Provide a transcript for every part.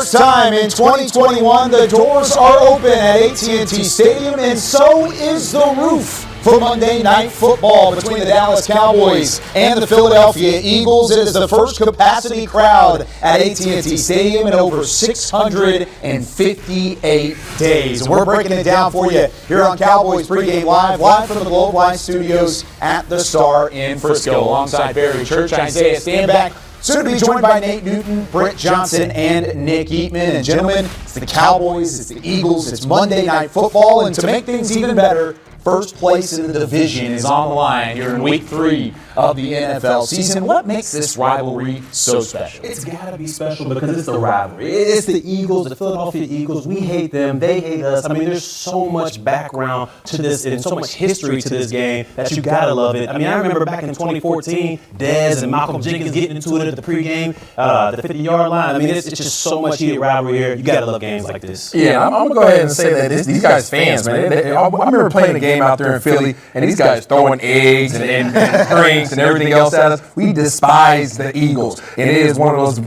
first time in 2021, the doors are open at AT&T Stadium, and so is the roof for Monday Night Football between the Dallas Cowboys and the Philadelphia Eagles. It is the first capacity crowd at AT&T Stadium in over 658 days. And we're breaking it down for you here on Cowboys Pregame live from the Globe Life Studios at the Star in Frisco. Alongside Barry Church, Isaiah Stanback, soon to be joined by Nate Newton, Britt Johnson, and Nick Eatman. And gentlemen, it's the Cowboys, it's the Eagles, it's Monday Night Football, and to make things even better, first place in the division is on the line here in Week 3 of the NFL season. What makes this rivalry so special? It's got to be special because it's a rivalry. It's the Eagles, the Philadelphia Eagles. We hate them. They hate us. I mean, there's so much background to this and so much history to this game that you got to love it. I mean, I remember back in 2014, Dez and Malcolm Jenkins getting into it at the pregame, the 50-yard line. I mean, it's just so much heated rivalry here. You got to love games like this. Yeah, I'm going to go ahead and say that these guys fans, man. I remember playing a game out there in Philly, and these guys throwing eggs and drinks and everything else at us. We despise the Eagles, and it is one of those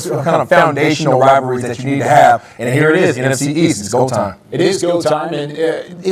kind of foundational rivalries that you need to have. And here it is, NFC East. It's go time. It is go time, and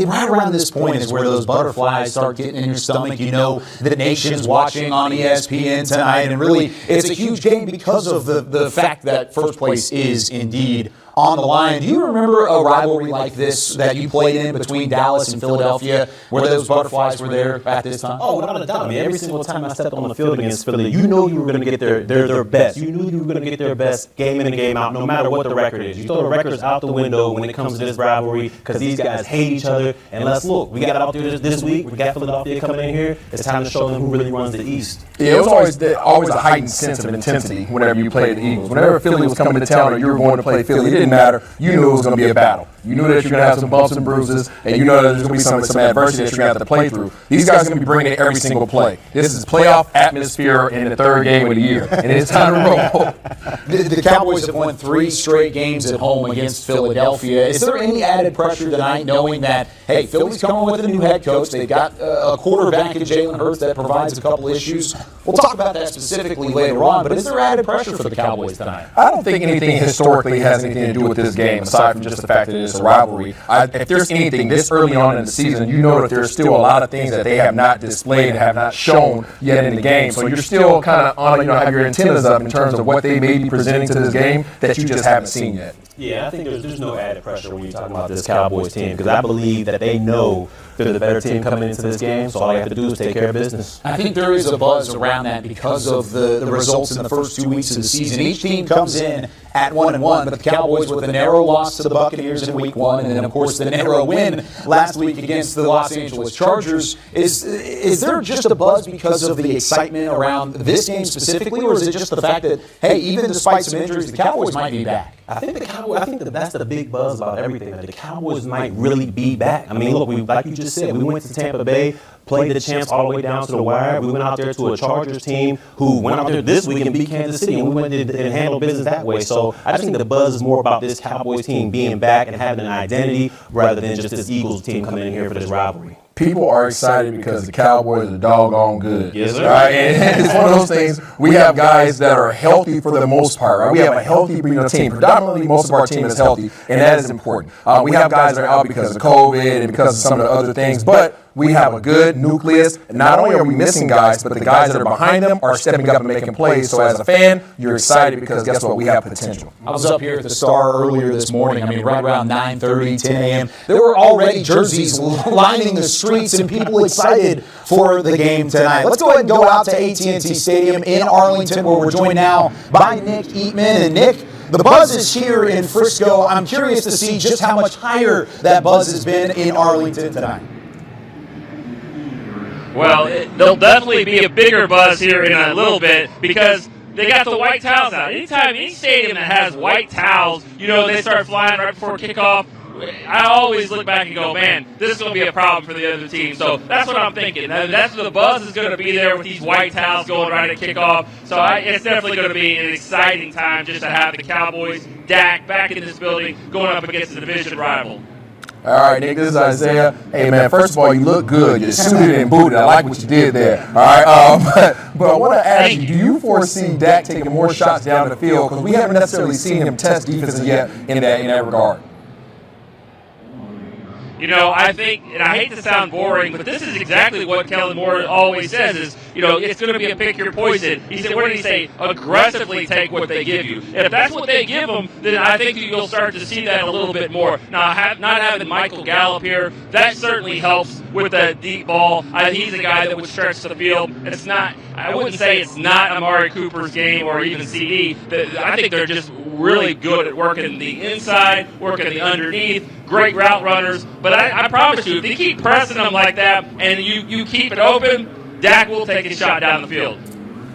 right around this point is where those butterflies start getting in your stomach. You know the nation's watching on ESPN tonight, and really it's a huge game because of the fact that first place is indeed on the line. Do you remember a rivalry like this that you played in between Dallas and Philadelphia where those butterflies were there at this time? Oh, without a doubt. I mean, every single time I stepped on the field against Philly, you know you were going to get their best. You knew you were going to get their best game in and game out, no matter what the record is. You throw the records out the window when it comes to this rivalry because these guys hate each other. And let's look. We got out there this week. We got Philadelphia coming in here. It's time to show them who really runs the East. Yeah, it was always a heightened sense of intensity whenever you played the Eagles. Whenever Philly was coming to town or you were going to play Philly, it didn't matter. You knew it was going to be a battle. You knew that you're going to have some bumps and bruises, and you know that there's going to be some adversity that you're going to have to play through. These guys are going to be bringing it every single play. This is playoff atmosphere in the third game of the year, and it's time to roll. The Cowboys have won 3 straight games at home against Philadelphia. Is there any added pressure tonight knowing that, hey, Philly's coming with a new head coach. They've got a quarterback in Jalen Hurts that provides a couple issues. We'll talk about that specifically later on, but is there added pressure for the Cowboys tonight? I don't think anything historically has anything to do with this game, aside from just the fact that it's a rivalry. If there's anything this early on in the season, you know that there's still a lot of things that they have not displayed, have not shown yet in the game. So you're still kind of on, have your antennas up in terms of what they may be presenting to this game that you just haven't seen yet. Yeah, I think there's no added pressure when you're talking about this Cowboys team because I believe that they know they're the better team coming into this game, so all they have to do is take care of business. I think there is a buzz around that because of the results in the first 2 weeks of the season. Each team comes in at 1-1, but the Cowboys with a narrow loss to the Buccaneers in Week 1, and then, of course, the narrow win last week against the Los Angeles Chargers. Is there just a buzz because of the excitement around this game specifically, or is it just the fact that, hey, even despite some injuries, the Cowboys might be back? I think that's the big buzz about everything. That the Cowboys might really be back. I mean, look, like you just said, we went to Tampa Bay, played the champs all the way down to the wire. We went out there to a Chargers team who went out there this week and beat Kansas City, and we went and handled business that way. So I just think the buzz is more about this Cowboys team being back and having an identity rather than just this Eagles team coming in here for this rivalry. People are excited because the Cowboys are doggone good. Yes, sir. Right? And it's one of those things, we have guys that are healthy for the most part. Right? We have a healthy team. Predominantly, most of our team is healthy, and that is important. We have guys that are out because of COVID and because of some of the other things, but we have a good nucleus. Not only are we missing guys, but the guys that are behind them are stepping up and making plays. So as a fan, you're excited because guess what? We have potential. I was up here at the Star earlier this morning. I mean, right around 9:30, 10 a.m. There were already jerseys lining the streets and people excited for the game tonight. Let's go ahead and go out to AT&T Stadium in Arlington, where we're joined now by Nick Eatman. And Nick, the buzz is here in Frisco. I'm curious to see just how much higher that buzz has been in Arlington tonight. Well, there'll definitely be a bigger buzz here in a little bit because they got the white towels out. Any stadium that has white towels, they start flying right before kickoff. I always look back and go, man, this is going to be a problem for the other team. So that's what I'm thinking. That's what the buzz is going to be there with these white towels going right at kickoff. So it's definitely going to be an exciting time just to have the Cowboys, Dak, back in this building going up against the division rival. All right, Nick, this is Isaiah. Hey, man, first of all, you look good. You're suited and booted. I like what you did there. All right, but I want to ask you, do you foresee Dak taking more shots down the field? Because we haven't necessarily seen him test defenses yet in that regard. You know, I think, and I hate to sound boring, but this is exactly what Kellen Moore always says is, you know, it's going to be a pick your poison. He said, what did he say? Aggressively take what they give you. And if that's what they give them, then I think you'll start to see that a little bit more. Now, not having Michael Gallup here, that certainly helps with the deep ball. He's a guy that would stretch the field. It's not, I wouldn't say it's not Amari Cooper's game or even CD. I think they're just really good at working the inside, working the underneath, great route runners. But I promise you, if they keep pressing them like that and you keep it open, Dak will take his shot down the field.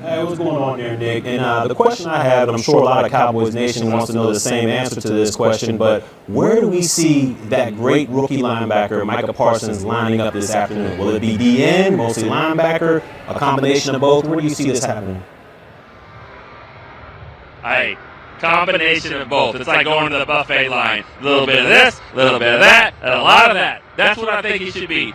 Hey, what's going on there, Nick? And the question I have, and I'm sure a lot of Cowboys Nation wants to know the same answer to this question, but where do we see that great rookie linebacker, Micah Parsons, lining up this afternoon? Will it be DN, mostly linebacker, a combination of both? Where do you see this happening? Combination of both. It's like going to the buffet line. A little bit of this, a little bit of that, and a lot of that. That's what I think he should be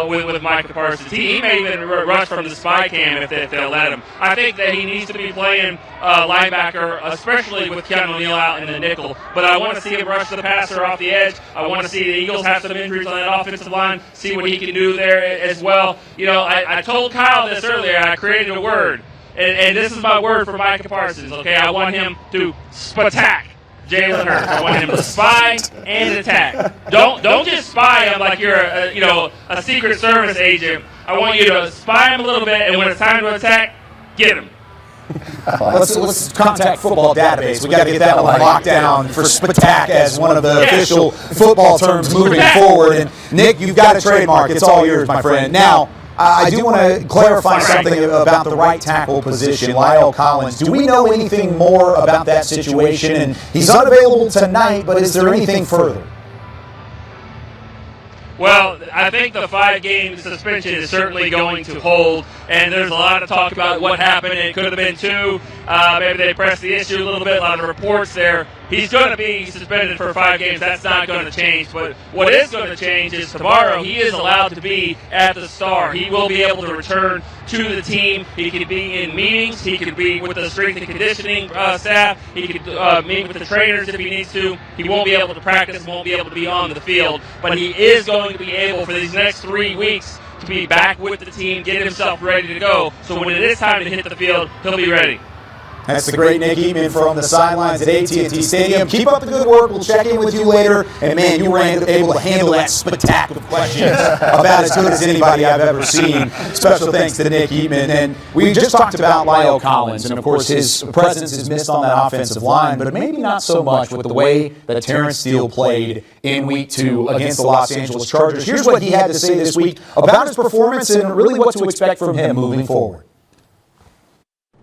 with Micah Parsons. He may even rush from the spy cam if they'll let him. I think that he needs to be playing linebacker, especially with Keanu Neal out in the nickel. But I want to see him rush the passer off the edge. I want to see the Eagles have some injuries on that offensive line, see what he can do there as well. You know, I told Kyle this earlier. I created a word. And this is my word for Micah Parsons, okay? I want him to attack Jalen Hurts. I want him to spy and attack. Don't just spy him like you're a Secret Service agent. I want you to spy him a little bit, and when it's time to attack, get him. Let's contact football database. We got to get that one locked down for Spatak as one of the official football terms moving forward. And Nick, you've got a trademark. It's all yours, my friend. Now, I do want to clarify something about the right tackle position, Lyle Collins. Do we know anything more about that situation? And he's unavailable tonight, but is there anything further? Well, I think the 5-game suspension is certainly going to hold, and there's a lot of talk about what happened. It could have been 2. Maybe they pressed the issue a little bit. A lot of reports there. He's going to be suspended for 5 games. That's not going to change. But what is going to change is tomorrow he is allowed to be at the Star. He will be able to return to the team. He can be in meetings. He can be with the strength and conditioning staff. He can meet with the trainers if he needs to. He won't be able to practice, won't be able to be on the field. But he is going to be able for these next 3 weeks to be back with the team, get himself ready to go. So when it is time to hit the field, he'll be ready. That's the great Nick Eatman from the sidelines at AT&T Stadium. Keep up the good work. We'll check in with you later. And, man, you were able to handle that spectacular questions about as good as anybody I've ever seen. Special thanks to Nick Eatman. And we just talked about Lyle Collins. And, of course, his presence is missed on that offensive line, but maybe not so much with the way that Terrence Steele played in Week 2 against the Los Angeles Chargers. Here's what he had to say this week about his performance and really what to expect from him moving forward.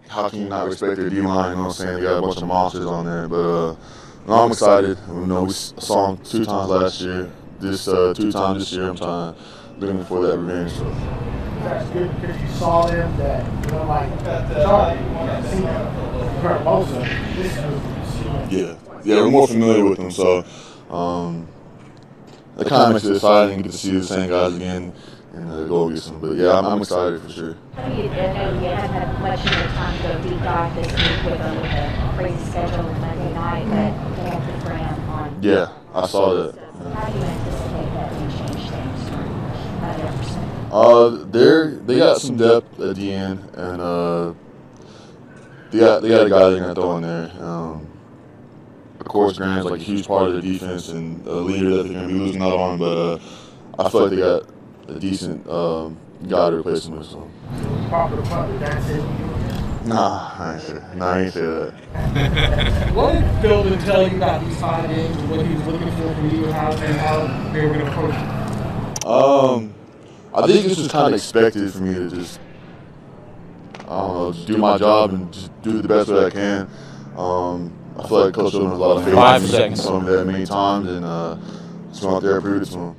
How can you not respect their D-line? You know what I'm saying? They got a bunch of monsters on there. But no, I'm excited. We saw them 2 times last year. 2 times this year. I'm looking for that revenge. So. That's good because you saw them that, like Charlie, Yeah, we're more familiar with them. So that kind of makes it exciting. Get to see the same guys again. And go get some. But, yeah, I'm excited for sure. I know you haven't had much of the time to go deep dive this week with a crazy schedule on Monday night, but they have the brand on. Yeah, I saw that. So how do you anticipate that to change things from their perspective? They got some depth at the end, and they got a guy they're going to throw in there. Of course, Graham's like a huge part of their defense and a leader that they're going to be losing out on, but I feel like they got a decent guy to replace him with. So. Nah, I ain't say that. What did Phil tell you about these 5 games and what he was looking for from you and how they were going to approach it? I think this was kind of expected for me to just, just do my job and just do it the best way I can. I feel like Coach Dillon has a lot of faith. 5 seconds. Told me that many times, and just went out there and proved it to him.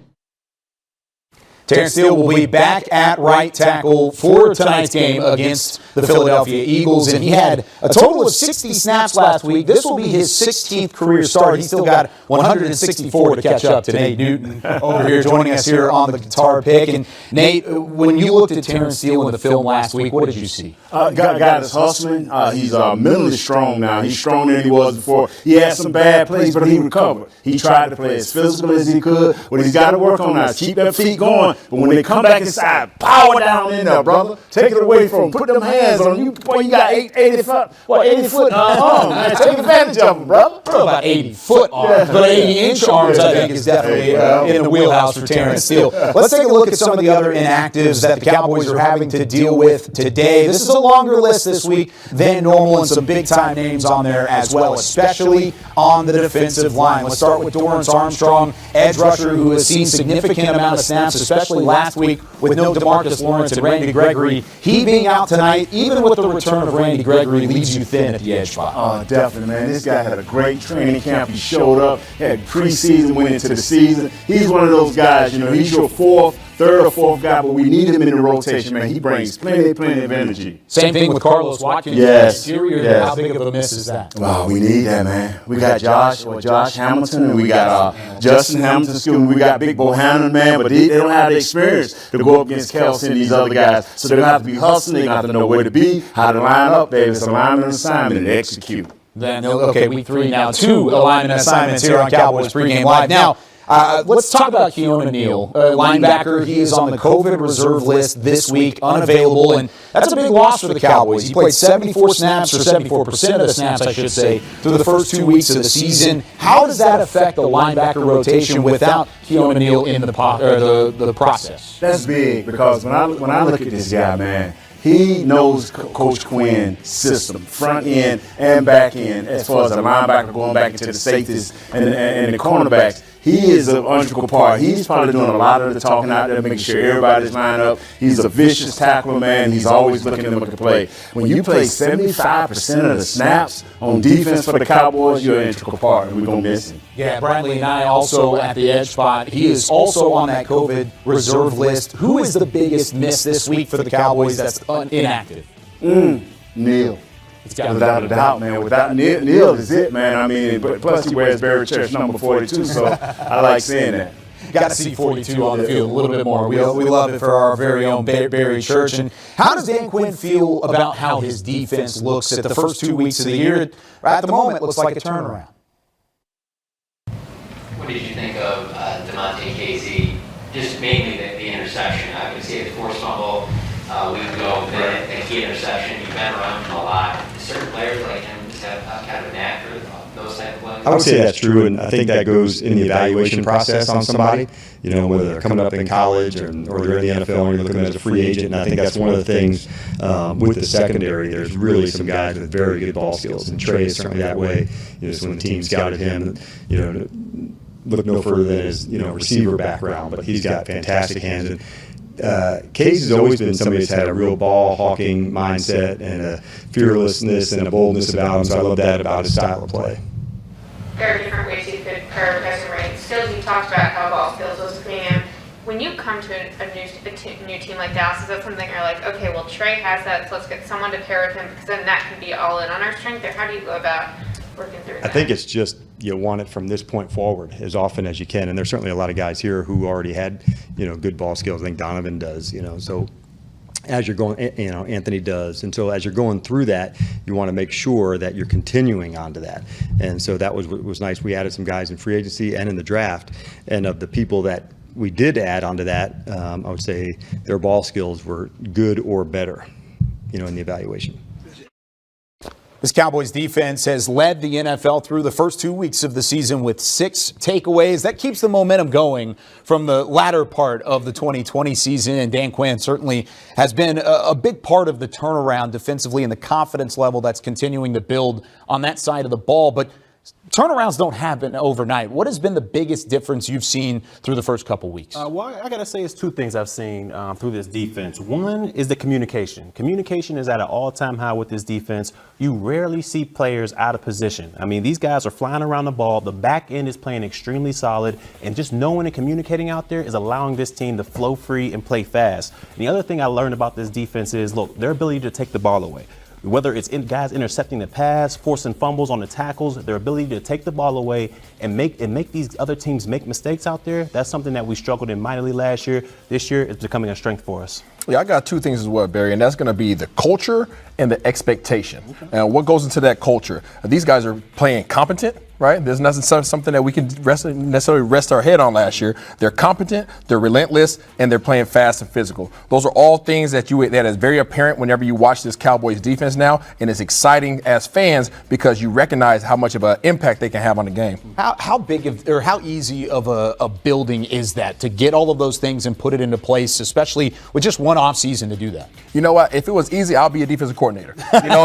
Terrence Steele will be back at right tackle for tonight's game against the Philadelphia Eagles, and he had a total of 60 snaps last week. This will be his 16th career start. He's still got 164 to catch up to Nate Newton over here joining us here on the guitar pick. And Nate, when you looked at Terrence Steele in the film last week, what did you see? Guy that's hustling. He's mentally strong now. He's stronger than he was before. He had some bad plays, but he recovered. He tried to play as physical as he could. What he's got to work on now is keep that feet going. But when they come back inside, power down in there, brother. Take it away from him. Put them hands on him. Boy, you got 80 foot arms, man. Take advantage of them, brother. About 80 foot arms, but 80-inch arms, I think, is definitely in the wheelhouse for Terrence Steele. Let's take a look at some of the other inactives that the Cowboys are having to deal with today. This is a longer list this week than normal, and some big-time names on there as well, especially on the defensive line. Let's start with Dorrance Armstrong, edge rusher who has seen significant amount of snaps, especially last week with no DeMarcus Lawrence and Randy Gregory. He being out tonight, even with the return of Randy Gregory, leaves you thin at the edge spot. Oh, definitely, man. This guy had a great training camp. He showed up, had preseason, went into the season. He's one of those guys, he's your third or fourth guy, but we need him in the rotation, man. He brings plenty of energy. Same thing with Carlos Watkins. Yes. How big of a miss is that? Oh, we need that, man. We got Josh Hamilton, and we got Justin Hamilton. We got Big Bohannon, man, but they don't have the experience to go up against Kelsey and these other guys. So they're going to have to be hustling. They're going to have to know where to be, how to line up, baby. It's alignment assignment and execute. Then, okay, week 3 now. 2 alignment assignments here on Cowboys Pregame Live. Now, let's talk about Keanu Neal, linebacker. He is on the COVID reserve list this week, unavailable, and that's a big loss for the Cowboys. He played 74 snaps, or 74% of the snaps, I should say, through the first 2 weeks of the season. How does that affect the linebacker rotation without Keanu Neal in the process? That's big, because when I look at this guy, man, he knows Coach Quinn's system, front end and back end, as far as the linebacker going back into the safeties and the cornerbacks. He is an integral part. He's probably doing a lot of the talking out there, making sure everybody's lined up. He's a vicious tackler, man. He's always looking to make a play. When you play 75% of the snaps on defense for the Cowboys, you're an integral part, and we're going to miss him. Yeah, Bradley Nye also at the edge spot. He is also on that COVID reserve list. Who is the biggest miss this week for the Cowboys that's inactive? Neal. Without a doubt, man. Without Neal is it, man. I mean, but plus he wears Barry Church number 42, so I like seeing that. Got to see 42 on the field a little bit more. We love it for our very own Barry Church. And how does Dan Quinn feel about how his defense looks at the first 2 weeks of the year? At the moment, it looks like a turnaround. What did you think of DeMonte Casey? Just mainly the interception. I can see the forced fumble a week ago, but the key interception. You've been around him a lot. Certain players like him just have kind of a knack for those type of plays. I would say that's true, and I think that goes in the evaluation process on somebody. Whether they're coming up in college or they're in the NFL, or you're looking at them as a free agent. And I think that's one of the things with the secondary. There's really some guys with very good ball skills, and Trey is certainly that way. So when the team scouted him, look no further than his receiver background, but he's got fantastic hands. And Case has always been somebody that's had a real ball-hawking mindset and a fearlessness and a boldness about him, so I love that about his style of play. There are different ways you could prioritize and rank skills. You talked about how ball skills was premium. When you come to a new team like Dallas, is that something you're like, okay, well, Trey has that, so let's get someone to pair with him, because then that can be all in on our strength, or how do you go about working through that? I think it's just you want it from this point forward as often as you can, and there's certainly a lot of guys here who already had good ball skills. I think Donovan does, so as you're going, Anthony does, and so as you're going through that, you want to make sure that you're continuing onto that. And so that was nice. We added some guys in free agency and in the draft, and of the people that we did add onto that, I would say their ball skills were good or better, in the evaluation. This Cowboys defense has led the NFL through the first 2 weeks of the season with 6 takeaways. That keeps the momentum going from the latter part of the 2020 season, and Dan Quinn certainly has been a big part of the turnaround defensively and the confidence level that's continuing to build on that side of the ball. But Turnarounds don't happen overnight. What has been the biggest difference you've seen through the first couple weeks? Well, I got to say it's two things I've seen through this defense. One is the communication. Communication is at an all-time high with this defense. You rarely see players out of position. I mean, these guys are flying around the ball. The back end is playing extremely solid. And just knowing and communicating out there is allowing this team to flow free and play fast. And the other thing I learned about this defense is, look, their ability to take the ball away. Whether it's guys intercepting the pass, forcing fumbles on the tackles, their ability to take the ball away and make these other teams make mistakes out there, that's something that we struggled in mightily last year. This year, it's becoming a strength for us. Yeah, I got two things as well, Barry, and that's going to be the culture and the expectation. Okay. And what goes into that culture? These guys are playing competent, right? There's nothing something that we can necessarily rest our head on last year. They're competent, they're relentless, and they're playing fast and physical. Those are all things that is very apparent whenever you watch this Cowboys defense now, and it's exciting as fans because you recognize how much of an impact they can have on the game. How big or how easy of a building is that to get all of those things and put it into place, especially with just one off season to do that? You know what? If it was easy, I'll be a defensive coordinator.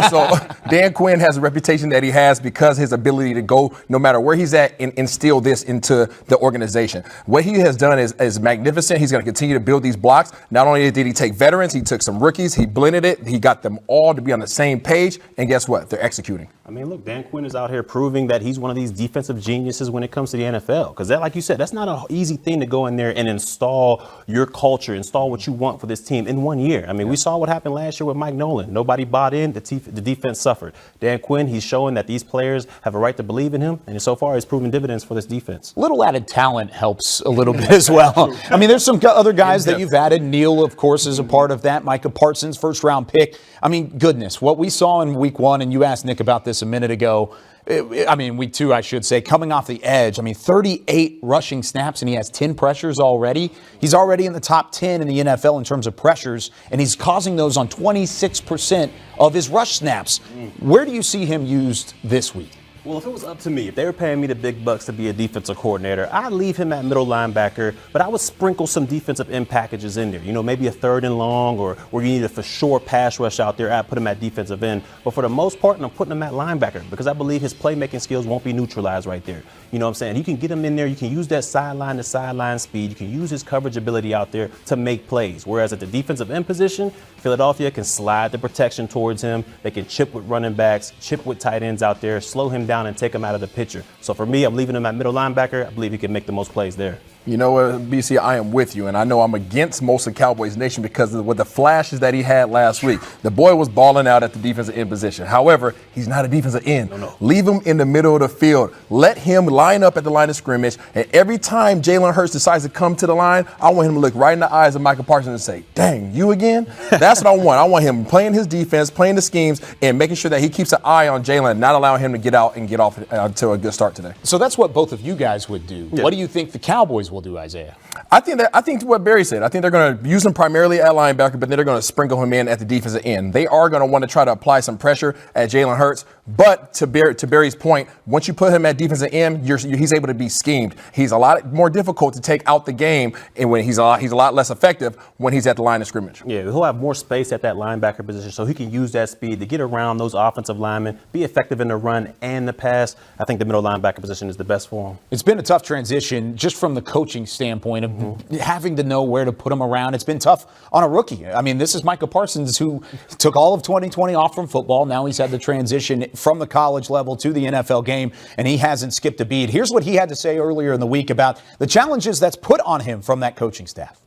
So Dan Quinn has a reputation that he has because his ability to go no matter where he's at and instill this into the organization. What he has done is magnificent. He's going to continue to build these blocks. Not only did he take veterans, he took some rookies, he blended it, he got them all to be on the same page, and guess what? They're executing. I mean, look, Dan Quinn is out here proving that he's one of these defensive geniuses when it comes to the NFL. Because that, like you said, that's not an easy thing to go in there and install your culture, install what you want for this team in 1 year. I mean, we saw what happened last year with Mike Nolan. Nobody bought in. The defense suffered. Dan Quinn, he's showing that these players have a right to believe in him. And so far, he's proven dividends for this defense. Little added talent helps a little bit as well. I mean, there's some other guys that you've added. Neil, of course, is a part of that. Micah Parsons, first-round pick. I mean, goodness, what we saw in week one, and you asked Nick about this a minute ago, week two, I should say, coming off the edge. I mean, 38 rushing snaps, and he has 10 pressures already. He's already in the top 10 in the NFL in terms of pressures, and he's causing those on 26% of his rush snaps. Where do you see him used this week? Well, if it was up to me, if they were paying me the big bucks to be a defensive coordinator, I'd leave him at middle linebacker, but I would sprinkle some defensive end packages in there. You know, maybe a third and long or where you need a for sure pass rush out there, I'd put him at defensive end. But for the most part, I'm putting him at linebacker because I believe his playmaking skills won't be neutralized right there. You know what I'm saying? You can get him in there. You can use that sideline to sideline speed. You can use his coverage ability out there to make plays. Whereas at the defensive end position, Philadelphia can slide the protection towards him. They can chip with running backs, chip with tight ends out there, slow him down and take him out of the picture. So for me, I'm leaving him at middle linebacker. I believe he can make the most plays there. You know what, BC, I am with you, and I know I'm against most of Cowboys Nation because of the flashes that he had last week. The boy was balling out at the defensive end position. However, he's not a defensive end. No. Leave him in the middle of the field. Let him line up at the line of scrimmage, and every time Jalen Hurts decides to come to the line, I want him to look right in the eyes of Micah Parsons and say, dang, you again? That's what I want. I want him playing his defense, playing the schemes, and making sure that he keeps an eye on Jalen, not allowing him to get out and get off to a good start today. So that's what both of you guys would do. Yeah. What do you think the Cowboys will do, Isaiah? I think what Barry said. I think they're going to use him primarily at linebacker, but then they're going to sprinkle him in at the defensive end. They are going to want to try to apply some pressure at Jalen Hurts. But to Barry's point, once you put him at defensive end, he's able to be schemed. He's a lot more difficult to take out the game, and when he's a lot less effective when he's at the line of scrimmage. Yeah, he'll have more space at that linebacker position, so he can use that speed to get around those offensive linemen, be effective in the run and the pass. I think the middle linebacker position is the best for him. It's been a tough transition just from the coaching standpoint of having to know where to put him around. It's been tough on a rookie. I mean, this is Micah Parsons, who took all of 2020 off from football. Now he's had the transition from the college level to the NFL game, and he hasn't skipped a beat. Here's what he had to say earlier in the week about the challenges that's put on him from that coaching staff.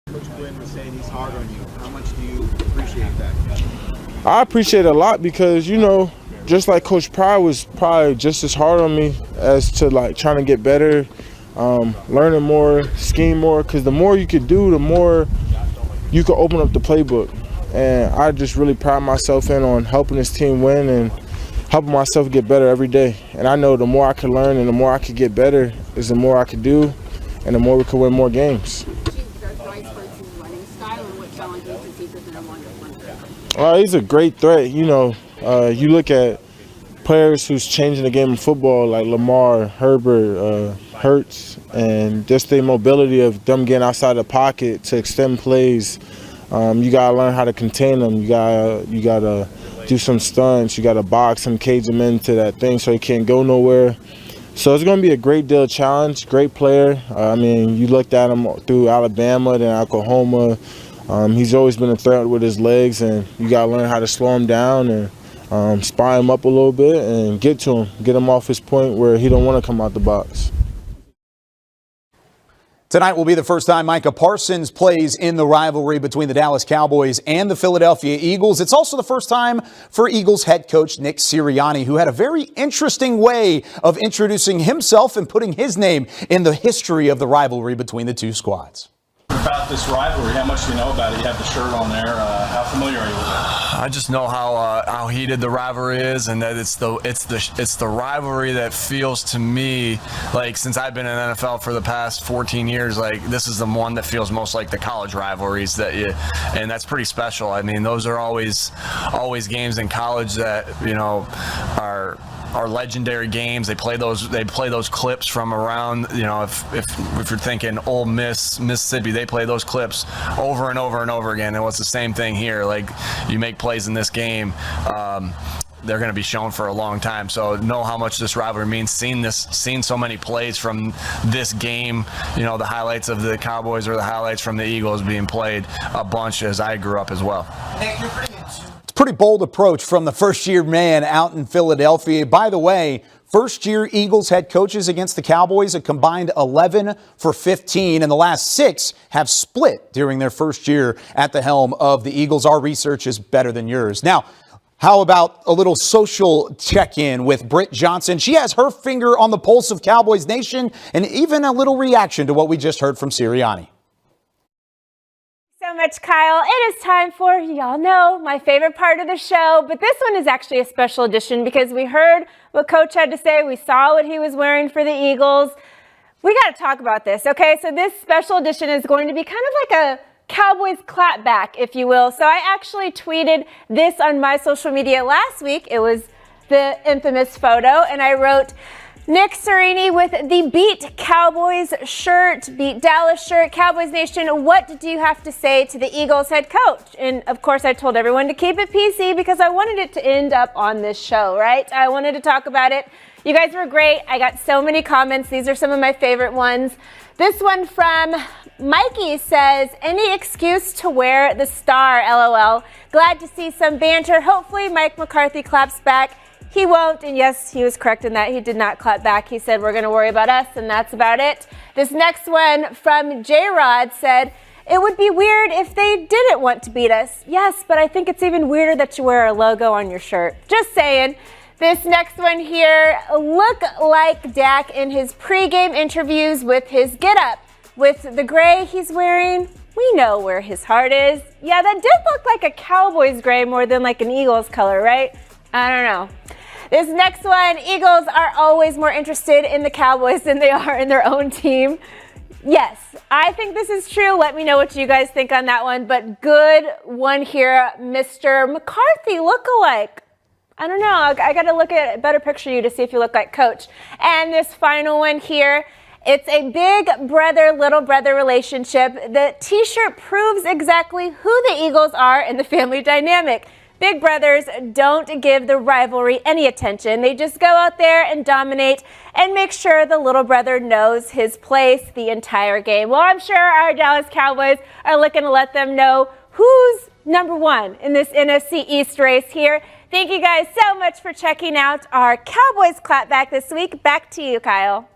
Coach Quinn was saying he's hard on you. How much do you appreciate that? I appreciate it a lot because, you know, just like Coach Pryor was probably just as hard on me as to like trying to get better, learning more, scheme more, because the more you could do, the more you could open up the playbook. And I just really pride myself on helping this team win and helping myself get better every day. And I know the more I can learn and the more I can get better is the more I can do and the more we can win more games. He's a great threat. You know, you look at players who's changing the game of football like Lamar, Herbert, Hurts, and just the mobility of them getting outside the pocket to extend plays. You gotta learn how to contain them. You gotta do some stunts. You got to box him, cage him into that thing so he can't go nowhere. So it's going to be a great deal of challenge. Great player. I mean, you looked at him through Alabama, then Oklahoma. He's always been a threat with his legs, and you got to learn how to slow him down and spy him up a little bit and get to him, get him off his point where he don't want to come out the box. Tonight will be the first time Micah Parsons plays in the rivalry between the Dallas Cowboys and the Philadelphia Eagles. It's also the first time for Eagles head coach Nick Sirianni, who had a very interesting way of introducing himself and putting his name in the history of the rivalry between the two squads. About this rivalry, how much do you know about it? You have the shirt on there. How familiar are you with it? I just know how heated the rivalry is, and that it's the rivalry that feels to me like, since I've been in the NFL for the past 14 years, like this is the one that feels most like the college rivalries and that's pretty special. I mean, those are always games in college that are legendary games. They play those clips from around, if you're thinking Ole Miss, Mississippi, they play those clips over and over and over again. And it's the same thing here. Like, you make plays in this game, they're going to be shown for a long time. So know how much this rivalry means. Seen so many plays from this game, the highlights of the Cowboys or the highlights from the Eagles being played a bunch as I grew up as well. Pretty bold approach from the first-year man out in Philadelphia. By the way, first-year Eagles head coaches against the Cowboys, a combined 11 for 15, and the last 6 have split during their first year at the helm of the Eagles. Our research is better than yours. Now, how about a little social check-in with Britt Johnson? She has her finger on the pulse of Cowboys Nation, and even a little reaction to what we just heard from Sirianni. So much, Kyle. It is time for, y'all know, my favorite part of the show, but this one is actually a special edition because we heard what Coach had to say. We saw what he was wearing for the Eagles. We got to talk about this, okay? So this special edition is going to be kind of like a Cowboys clapback, if you will. So I actually tweeted this on my social media last week. It was the infamous photo, and I wrote, Nick Sirianni with the Beat Cowboys shirt, Beat Dallas shirt. Cowboys Nation, what do you have to say to the Eagles head coach? And of course, I told everyone to keep it PC because I wanted it to end up on this show, right? I wanted to talk about it. You guys were great. I got so many comments. These are some of my favorite ones. This one from Mikey says, any excuse to wear the star, LOL. Glad to see some banter. Hopefully Mike McCarthy claps back. He won't, and yes, he was correct in that. He did not clap back. He said, we're going to worry about us, and that's about it. This next one from J-Rod said, it would be weird if they didn't want to beat us. Yes, but I think it's even weirder that you wear a logo on your shirt. Just saying. This next one here, look like Dak in his pregame interviews with his getup. With the gray he's wearing, we know where his heart is. Yeah, that did look like a Cowboys gray more than like an Eagles color, right? I don't know. This next one, Eagles are always more interested in the Cowboys than they are in their own team. Yes, I think this is true. Let me know what you guys think on that one. But good one here, Mr. McCarthy lookalike. I don't know. I got to look at a better picture of you to see if you look like Coach. And this final one here, it's a big brother, little brother relationship. The t-shirt proves exactly who the Eagles are in the family dynamic. Big brothers don't give the rivalry any attention. They just go out there and dominate and make sure the little brother knows his place the entire game. Well, I'm sure our Dallas Cowboys are looking to let them know who's number one in this NFC East race here. Thank you guys so much for checking out our Cowboys clapback this week. Back to you, Kyle.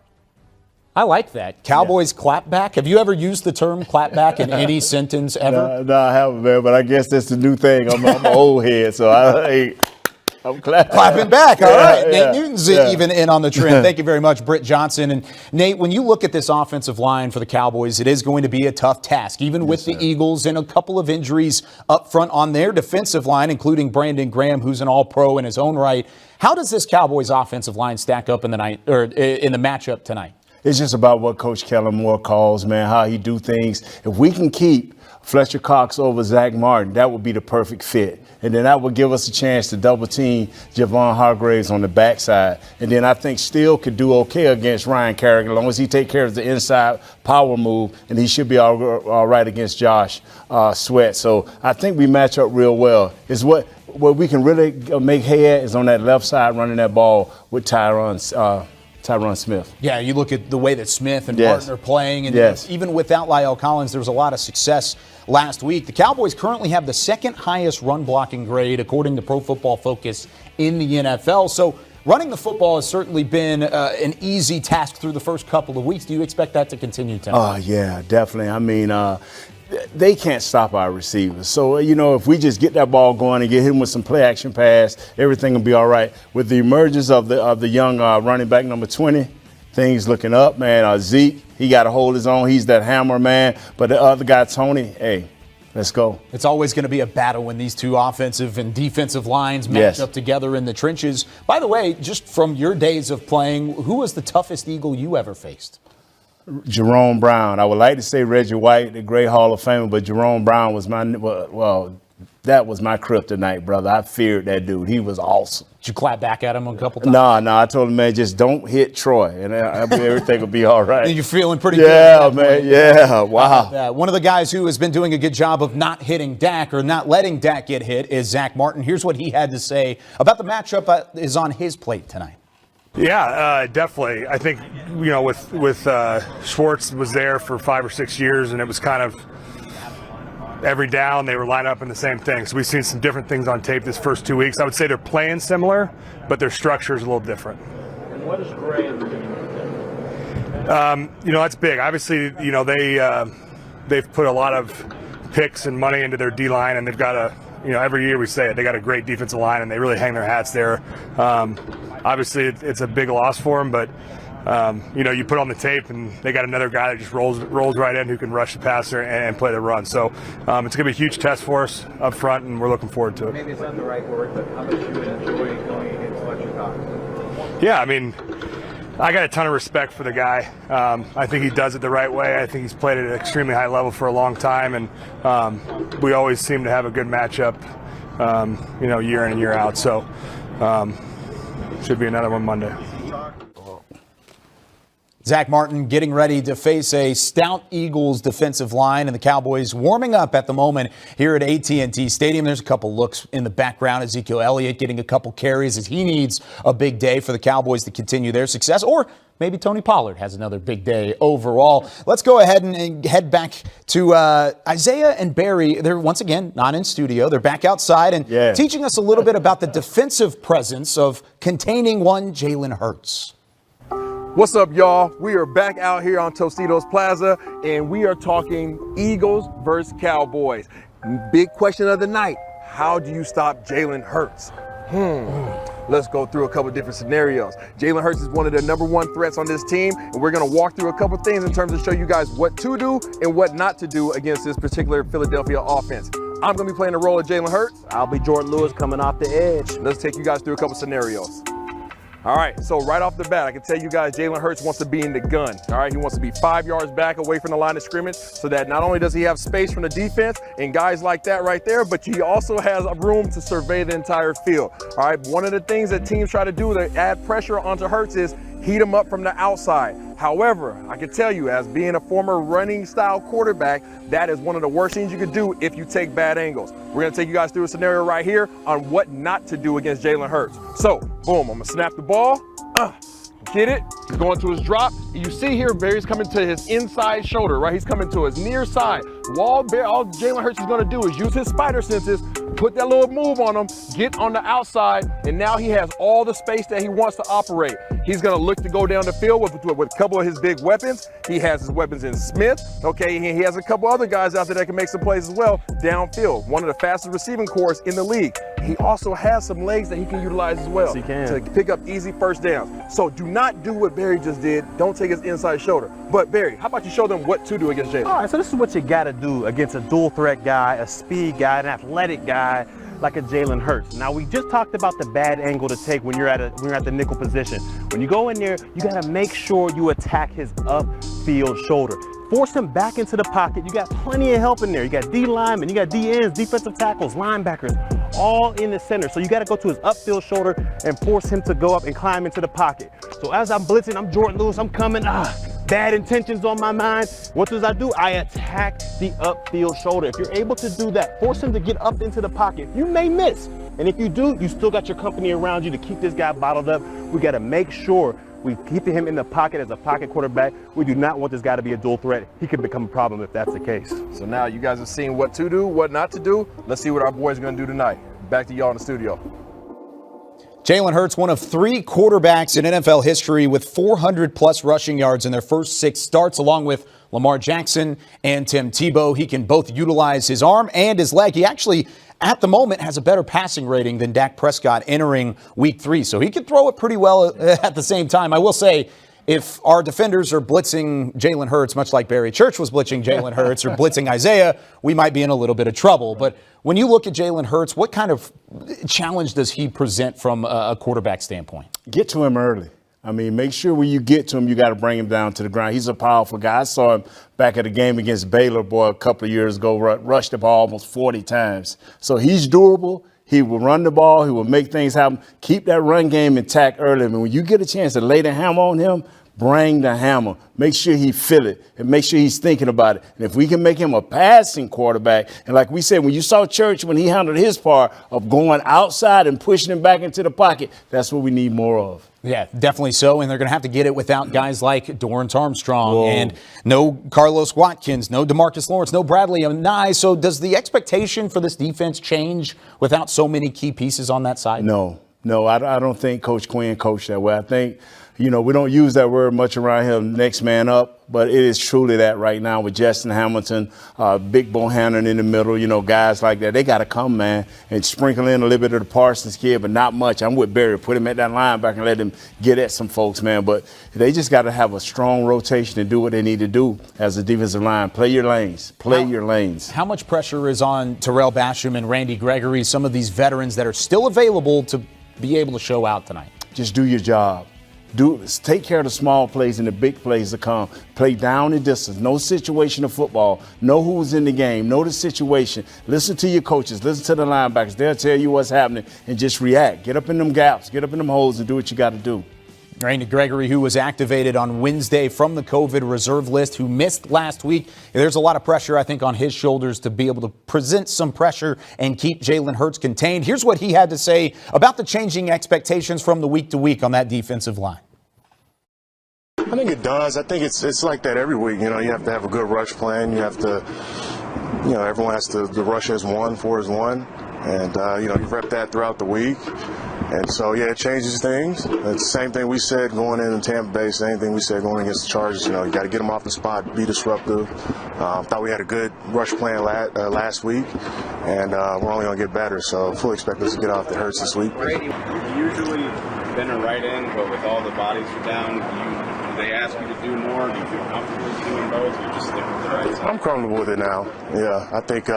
I like that. Cowboys clapback. Have you ever used the term clapback in any sentence ever? No, I haven't, man, but I guess that's the new thing. I'm an old head, so I'm clapping back. All right. Nate Newton's even in on the trend. Thank you very much, Britt Johnson. And Nate, when you look at this offensive line for the Cowboys, it is going to be a tough task, even with the Eagles and a couple of injuries up front on their defensive line, including Brandon Graham, who's an all-pro in his own right. How does this Cowboys offensive line stack up in the matchup tonight? It's just about what Coach Kellen Moore calls, man, how he do things. If we can keep Fletcher Cox over Zach Martin, that would be the perfect fit. And then that would give us a chance to double team Javon Hargraves on the backside. And then I think Steele could do okay against Ryan Carrick as long as he take care of the inside power move, and he should be all right against Josh Sweat. So I think we match up real well. Is what where we can really make hay at is on that left side running that ball with Tyron Smith. Yeah, you look at the way that Smith and Yes. Martin are playing, and Yes. even without La'el Collins, there was a lot of success last week. The Cowboys currently have the second highest run blocking grade according to Pro Football Focus in the NFL. So running the football has certainly been an easy task through the first couple of weeks. Do you expect that to continue tonight? Oh, yeah, definitely. I mean, they can't stop our receivers. So, if we just get that ball going and get him with some play action pass, everything will be all right. With the emergence of the young running back number 20, things looking up, man. Zeke, he got to hold his own. He's that hammer, man. But the other guy, Tony, hey, let's go. It's always going to be a battle when these two offensive and defensive lines match up together in the trenches. By the way, just from your days of playing, who was the toughest Eagle you ever faced? Jerome Brown. I would like to say Reggie White, the great Hall of Famer, but Jerome Brown was that was my kryptonite, brother. I feared that dude. He was awesome. Did you clap back at him a couple times? No. I told him, man, just don't hit Troy, and everything will be all right. And you're feeling pretty good. Yeah, man. Yeah. Wow. One of the guys who has been doing a good job of not hitting Dak or not letting Dak get hit is Zach Martin. Here's what he had to say about the matchup that is on his plate tonight. Yeah, definitely. I think, with Schwartz was there for 5 or 6 years, and it was kind of every down they were lined up in the same thing. So we've seen some different things on tape this first 2 weeks. I would say they're playing similar, but their structure is a little different. And what is Gray doing? That's big. Obviously, they've put a lot of picks and money into their D-line, and they've got every year we say it, they got a great defensive line, and they really hang their hats there. Obviously, it's a big loss for them, but you put on the tape, and they got another guy that just rolls right in who can rush the passer and play the run. So it's going to be a huge test for us up front, and we're looking forward to it. Maybe it's not the right word, but how much you would enjoy going against Fletcher Cox? Yeah, I mean, I got a ton of respect for the guy. I think he does it the right way. I think he's played at an extremely high level for a long time, and we always seem to have a good matchup, year in and year out. So should be another one Monday. Zach Martin getting ready to face a stout Eagles defensive line, and the Cowboys warming up at the moment here at AT&T Stadium. There's a couple looks in the background. Ezekiel Elliott getting a couple carries as he needs a big day for the Cowboys to continue their success, or maybe Tony Pollard has another big day overall. Let's go ahead and head back to Isaiah and Barry. They're once again not in studio. They're back outside and teaching us a little bit about the defensive presence of containing one Jalen Hurts. What's up, y'all? We are back out here on Tostitos Plaza, and we are talking Eagles versus Cowboys. Big question of the night: how do you stop Jalen Hurts? Let's go through a couple different scenarios. Jalen Hurts is one of the #1 threats on this team, and we're going to walk through a couple things in terms of show you guys what to do and what not to do against this particular Philadelphia offense. I'm going to be playing the role of Jalen Hurts. I'll be Jordan Lewis coming off the edge. Let's take you guys through a couple scenarios. All right, so right off the bat, I can tell you guys Jalen Hurts wants to be in the gun. All right, he wants to be 5 yards back away from the line of scrimmage so that not only does he have space from the defense and guys like that right there, but he also has a room to survey the entire field. All right, one of the things that teams try to do to add pressure onto Hurts is heat him up from the outside. However, I can tell you, as being a former running style quarterback, that is one of the worst things you could do if you take bad angles. We're gonna take you guys through a scenario right here on what not to do against Jalen Hurts. So, boom, I'm gonna snap the ball. Get it? He's going to his drop. You see here, Barry's coming to his inside shoulder, right? He's coming to his near side. All Jalen Hurts is going to do is use his spider senses, put that little move on him, get on the outside, and now he has all the space that he wants to operate. He's going to look to go down the field with a couple of his big weapons. He has his weapons in Smith, okay? He has a couple other guys out there that can make some plays as well downfield. One of the fastest receiving corps in the league. He also has some legs that he can utilize as well to pick up easy first downs. So do not do what Barry just did. Don't take his inside shoulder. But Barry, how about you show them what to do against Jalen? All right, so this is what you got to do against a dual threat guy, a speed guy, an athletic guy like a Jalen Hurts. Now, we just talked about the bad angle to take when you're at the nickel position. When you go in there, you got to make sure you attack his upfield shoulder. Force him back into the pocket. You got plenty of help in there. You got D linemen, you got D ends, defensive tackles, linebackers, all in the center. So you got to go to his upfield shoulder and force him to go up and climb into the pocket. So as I'm blitzing, I'm Jordan Lewis, I'm coming, bad intentions on my mind. What does I do? I attack the upfield shoulder. If you're able to do that, force him to get up into the pocket. You may miss. And if you do, you still got your company around you to keep this guy bottled up. We got to make sure we keep him in the pocket as a pocket quarterback. We do not want this guy to be a dual threat. He could become a problem if that's the case. So now you guys have seen what to do, what not to do. Let's see what our boys are going to do tonight. Back to y'all in the studio. Jalen Hurts, one of 3 quarterbacks in NFL history with 400-plus rushing yards in their first 6 starts, along with Lamar Jackson and Tim Tebow. He can both utilize his arm and his leg. He actually, at the moment, has a better passing rating than Dak Prescott entering Week 3, so he can throw it pretty well at the same time. I will say, if our defenders are blitzing Jalen Hurts, much like Barry Church was blitzing Jalen Hurts or blitzing Isaiah, we might be in a little bit of trouble. But when you look at Jalen Hurts, what kind of challenge does he present from a quarterback standpoint? Get to him early. I mean, make sure when you get to him, you got to bring him down to the ground. He's a powerful guy. I saw him back at the game against Baylor, a couple of years ago, rushed the ball almost 40 times. So he's durable. He will run the ball. He will make things happen. Keep that run game intact early. I mean, when you get a chance to lay the hammer on him, bring the hammer. Make sure he feel it and make sure he's thinking about it. And if we can make him a passing quarterback, and like we said, when you saw Church when he handled his part of going outside and pushing him back into the pocket, that's what we need more of. Yeah, definitely so. And they're going to have to get it without guys like Dorrance Armstrong and no Carlos Watkins, no DeMarcus Lawrence, no Bradley Anae. So does the expectation for this defense change without so many key pieces on that side? No, I don't think Coach Quinn coached that way. I think, we don't use that word much around here, next man up, but it is truly that right now with Justin Hamilton, Big Bohannon in the middle, guys like that. They got to come, man, and sprinkle in a little bit of the Parsons kid, but not much. I'm with Barry. Put him at that linebacker and let him get at some folks, man. But they just got to have a strong rotation and do what they need to do as a defensive line. Play your lanes. Your lanes. How much pressure is on Terrell Basham and Randy Gregory, some of these veterans that are still available to be able to show out tonight? Just do your job. Take care of the small plays and the big plays to come. Play down and distance. No situational football. Know who's in the game. Know the situation. Listen to your coaches. Listen to the linebackers. They'll tell you what's happening and just react. Get up in them gaps. Get up in them holes and do what you got to do. Randy Gregory, who was activated on Wednesday from the COVID reserve list, who missed last week. There's a lot of pressure, I think, on his shoulders to be able to present some pressure and keep Jalen Hurts contained. Here's what he had to say about the changing expectations from the week to week on that defensive line. I think it does. I think it's like that every week. You have to have a good rush plan. You have to, everyone has to rush as one, 4 as 1. And, you rep that throughout the week. And so, it changes things. It's the same thing we said going in Tampa Bay, same thing we said going against the Chargers. You got to get them off the spot, be disruptive. Thought we had a good rush plan last week, and we're only going to get better. So fully expect us to get off the Hurts this week. Brady, you've usually been a right end, but with all the bodies you're down, do they ask you to do more? Do you feel comfortable doing both? Or just stick with the right side? I'm comfortable with it now. Yeah, I think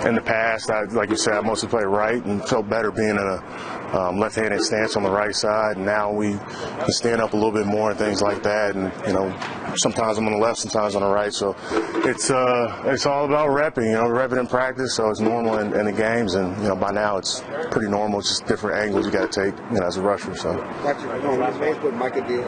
in the past, like you said, I mostly played right and felt better being in a left-handed stance on the right side. And now we can stand up a little bit more and things like that. And sometimes I'm on the left, sometimes on the right. So it's all about repping. Repping in practice, so it's normal in the games. And by now it's pretty normal. It's just different angles you got to take, as a rusher. So what Micah did.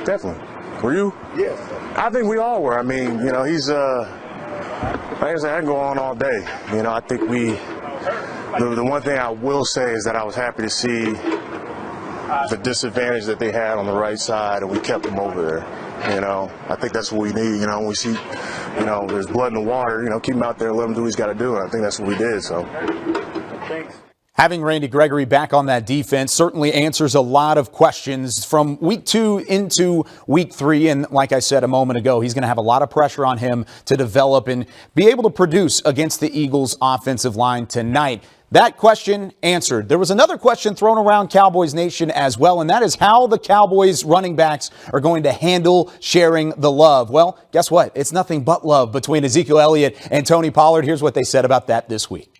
Definitely. Were you? Yes. I think we all were. I mean, he's like I said, I can go on all day. I think the one thing I will say is that I was happy to see the disadvantage that they had on the right side, and we kept them over there. I think that's what we need. When we see, there's blood in the water, keep him out there, let him do what he's got to do, and I think that's what we did. So, thanks. Having Randy Gregory back on that defense certainly answers a lot of questions from week 2 into week 3. And like I said a moment ago, he's going to have a lot of pressure on him to develop and be able to produce against the Eagles offensive line tonight. That question answered. There was another question thrown around Cowboys Nation as well, and that is how the Cowboys running backs are going to handle sharing the love. Well, guess what? It's nothing but love between Ezekiel Elliott and Tony Pollard. Here's what they said about that this week.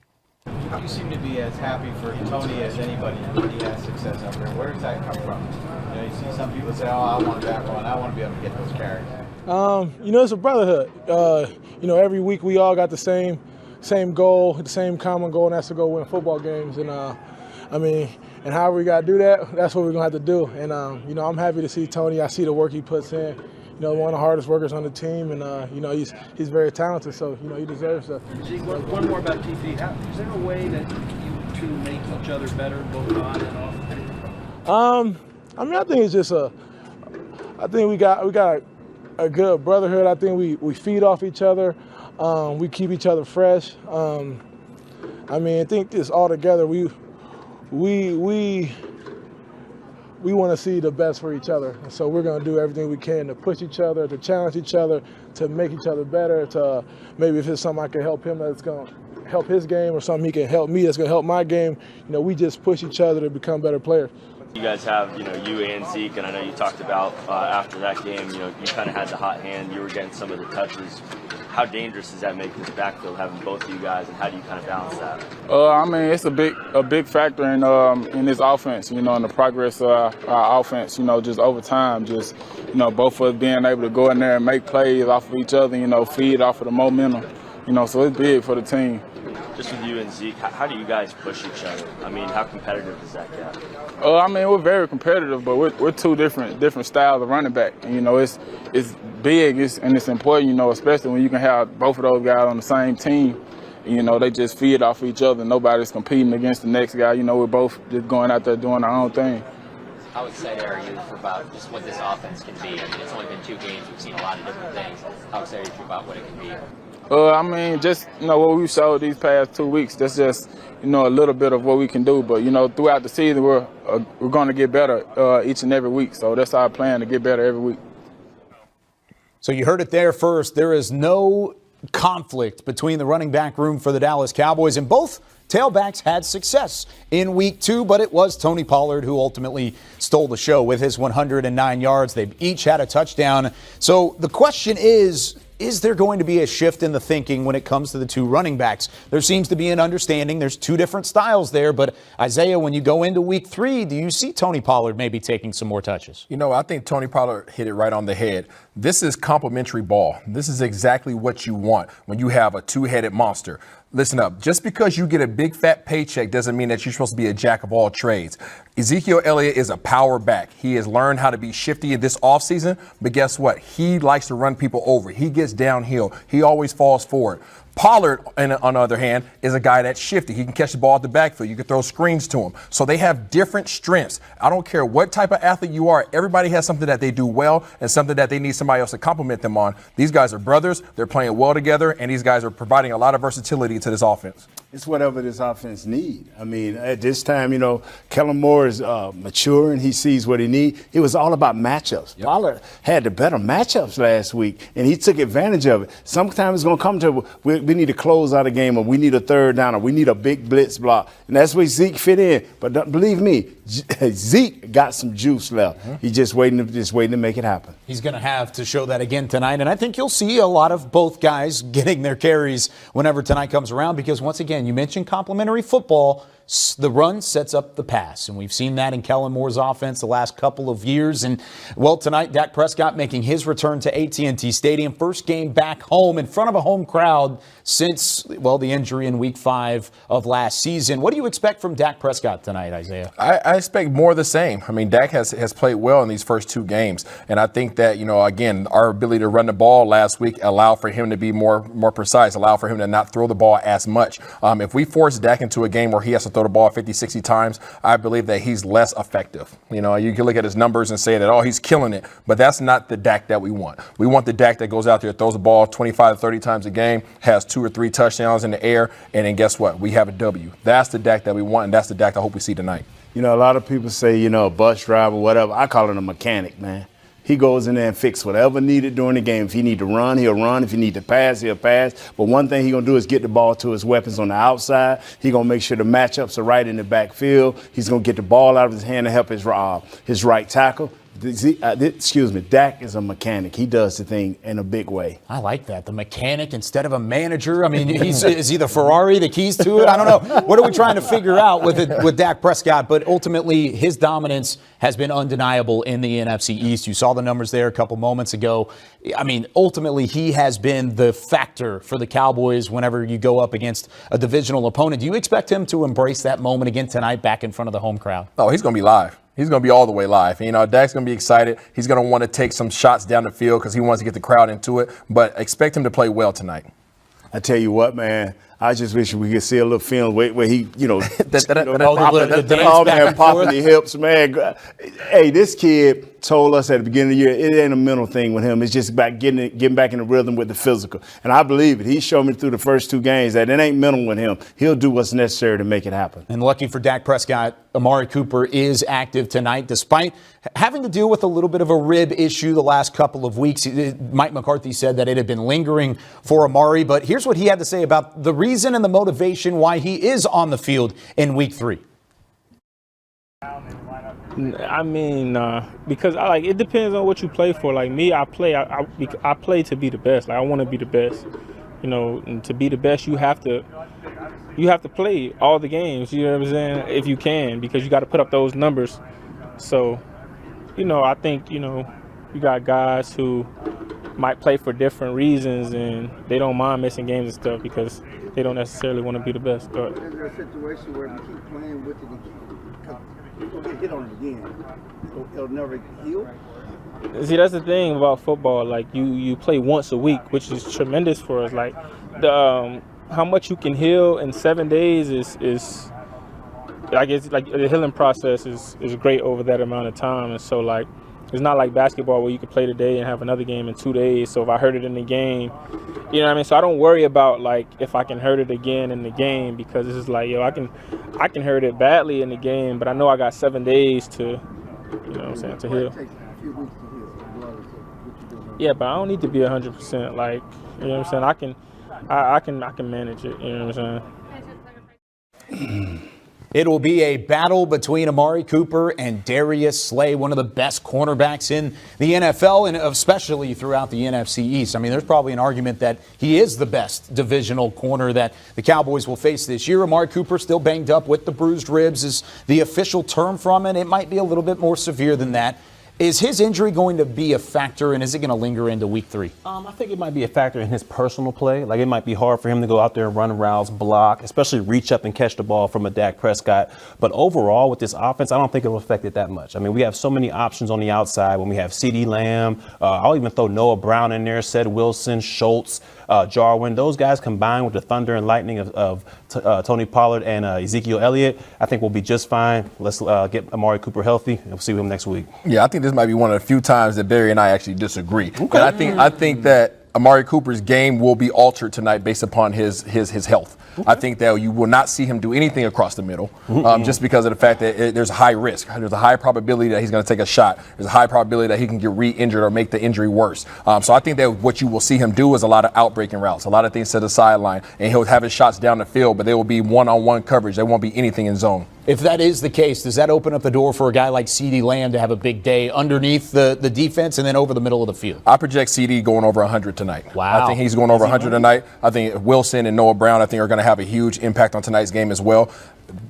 You seem to be as happy for Tony as anybody when he has success out there. Where does that come from? You see some people say, I want to back on. I want to be able to get those carries. It's a brotherhood. Every week we all got the same goal, the same common goal, and that's to go win football games. And, and however we got to do that, that's what we're going to have to do. And, I'm happy to see Tony. I see the work he puts in. One of the hardest workers on the team, and he's very talented, so he deserves that. One more about TP. Is there a way that you two make each other better, both on and off the field? I mean, I think it's just I think we got a good brotherhood. I think we feed off each other. We keep each other fresh. I mean, I think this all together, we want to see the best for each other. And so we're going to do everything we can to push each other, to challenge each other, to make each other better, to maybe if it's something I can help him that's going to help his game or something he can help me that's going to help my game, we just push each other to become better players. You guys have, you and Zeke, and I know you talked about after that game, you kind of had the hot hand. You were getting some of the touches. How dangerous does that make this backfield, having both of you guys, and how do you kind of balance that? I mean, it's a big factor in this offense, in the progress of our offense, just over time, just, both of us being able to go in there and make plays off of each other, feed off of the momentum, so it's big for the team. Just with you and Zeke, how do you guys push each other? I mean, how competitive does that get? I mean, we're very competitive, but we're two different styles of running back. And, it's big and it's important, especially when you can have both of those guys on the same team. They just feed off each other. Nobody's competing against the next guy. We're both just going out there doing our own thing. How excited are you about just what this offense can be? I mean, it's only been 2 games. We've seen a lot of different things. How excited are you about what it can be? I mean, just, what we showed these past 2 weeks, that's just, a little bit of what we can do. But, throughout the season, we're going to get better each and every week. So that's our plan, to get better every week. So you heard it there first. There is no conflict between the running back room for the Dallas Cowboys, and both tailbacks had success in week 2, but it was Tony Pollard who ultimately stole the show with his 109 yards. They've each had a touchdown. So the question is there going to be a shift in the thinking when it comes to the 2 running backs? There seems to be an understanding. There's 2 different styles there. But, Isaiah, when you go into week 3, do you see Tony Pollard maybe taking some more touches? I think Tony Pollard hit it right on the head. This is complementary ball. This is exactly what you want when you have a 2-headed monster. Listen up, just because you get a big fat paycheck doesn't mean that you're supposed to be a jack of all trades. Ezekiel Elliott is a power back. He has learned how to be shifty in this offseason, but guess what? He likes to run people over. He gets downhill. He always falls forward. Pollard, on the other hand, is a guy that's shifty. He can catch the ball at the backfield. You can throw screens to him. So they have different strengths. I don't care what type of athlete you are. Everybody has something that they do well and something that they need somebody else to compliment them on. These guys are brothers. They're playing well together, and these guys are providing a lot of versatility to this offense. It's whatever this offense needs. I mean, at this time, Kellen Moore is mature and he sees what he needs. It was all about matchups. Yep. Pollard had the better matchups last week, and he took advantage of it. Sometimes it's going to come to we need to close out a game, or we need a third down, or we need a big blitz block. And that's where Zeke fit in. But believe me, Zeke got some juice left. Mm-hmm. He's just waiting to make it happen. He's going to have to show that again tonight. And I think you'll see a lot of both guys getting their carries whenever tonight comes around, because once again, you mentioned complementary football. The run sets up the pass, and we've seen that in Kellen Moore's offense the last couple of years. And, well, tonight, Dak Prescott making his return to AT&T Stadium. First game back home in front of a home crowd since, well, the injury in Week 5 of last season. What do you expect from Dak Prescott tonight, Isaiah? I expect more of the same. I mean, Dak has played well in these first 2 games, and I think that, again, our ability to run the ball last week allowed for him to be more precise, allowed for him to not throw the ball as much. If we force Dak into a game where he has to throw the ball 50, 60 times, I believe that he's less effective. You can look at his numbers and say that, he's killing it, but that's not the Dak that we want. We want the Dak that goes out there, throws the ball 25 to 30 times a game, has 2 or 3 touchdowns in the air, and then guess what? We have a W. That's the Dak that we want, and that's the Dak I hope we see tonight. A lot of people say, a bus driver, whatever. I call it a mechanic, man. He goes in there and fix whatever needed during the game. If he need to run, he'll run. If he need to pass, he'll pass. But one thing he's going to do is get the ball to his weapons on the outside. He's going to make sure the matchups are right in the backfield. He's going to get the ball out of his hand to help his right tackle. Dak is a mechanic. He does the thing in a big way. I like that. The mechanic instead of a manager. I mean, is he the Ferrari, the keys to it? I don't know. What are we trying to figure out with Dak Prescott? But ultimately, his dominance has been undeniable in the NFC East. You saw the numbers there a couple moments ago. I mean, ultimately, he has been the factor for the Cowboys whenever you go up against a divisional opponent. Do you expect him to embrace that moment again tonight back in front of the home crowd? Oh, he's going to be live. He's going to be all the way live. Dak's going to be excited. He's going to want to take some shots down the field because he wants to get the crowd into it. But expect him to play well tonight. I tell you what, man, I just wish we could see a little film where he, dance popping the hips, man. Hey, this kid told us at the beginning of the year, it ain't a mental thing with him. It's just about getting back in the rhythm with the physical. And I believe it. He showed me through the first 2 games that it ain't mental with him. He'll do what's necessary to make it happen. And lucky for Dak Prescott, Amari Cooper is active tonight, despite having to deal with a little bit of a rib issue the last couple of weeks. Mike McCarthy said that it had been lingering for Amari, but here's what he had to say about the reason and the motivation why he is on the field in Week 3. I mean, because it depends on what you play for. Like me, I play to be the best. Like I want to be the best, and to be the best, you have to play all the games. You know what I'm saying? If you can, because you got to put up those numbers. So, I think you got guys who might play for different reasons and they don't mind missing games and stuff because they don't necessarily want to be the best. But is there a situation where you keep playing with it because you'll get hit on it again? It'll never heal? See, that's the thing about football. Like you play once a week, which is tremendous for us. Like the how much you can heal in 7 days is I guess like the healing process is great over that amount of time. And so like it's not like basketball where you can play today and have another game in 2 days. So if I hurt it in the game, you know what I mean? So I don't worry about like if I can hurt it again in the game because it's just like, I can hurt it badly in the game, but I know I got 7 days to, to heal. Yeah, but I don't need to be 100%. Like, you know what I'm saying? I can manage it. You know what I'm saying? It will be a battle between Amari Cooper and Darius Slay, one of the best cornerbacks in the NFL and especially throughout the NFC East. I mean, there's probably an argument that he is the best divisional corner that the Cowboys will face this year. Amari Cooper still banged up with the bruised ribs is the official term from it. It might be a little bit more severe than that. Is his injury going to be a factor, and is it going to linger into Week 3? I think it might be a factor in his personal play. Like, it might be hard for him to go out there and run routes, block, especially reach up and catch the ball from a Dak Prescott. But overall, with this offense, I don't think it will affect it that much. I mean, we have so many options on the outside when we have CeeDee Lamb. I'll even throw Noah Brown in there, Ced Wilson, Schultz, Jarwin. Those guys combined with the thunder and lightning of Tony Pollard and Ezekiel Elliott, I think we'll be just fine. Let's get Amari Cooper healthy, and we'll see him next week. Yeah, I think this might be one of the few times that Barry and I actually disagree. Okay. And I think that Amari Cooper's game will be altered tonight based upon his health. Okay. I think that you will not see him do anything across the middle just because of the fact that there's a high risk. There's a high probability that he's going to take a shot. There's a high probability that he can get re-injured or make the injury worse. So I think that what you will see him do is a lot of outbreaking routes, a lot of things to the sideline, and he'll have his shots down the field, but they will be one-on-one coverage. There won't be anything in zone. If that is the case, does that open up the door for a guy like CeeDee Lamb to have a big day underneath the defense and then over the middle of the field? I project CeeDee going over 100 tonight. Wow. I think he's going over 100 tonight. I think Wilson and Noah Brown, I think, are going to have a huge impact on tonight's game as well.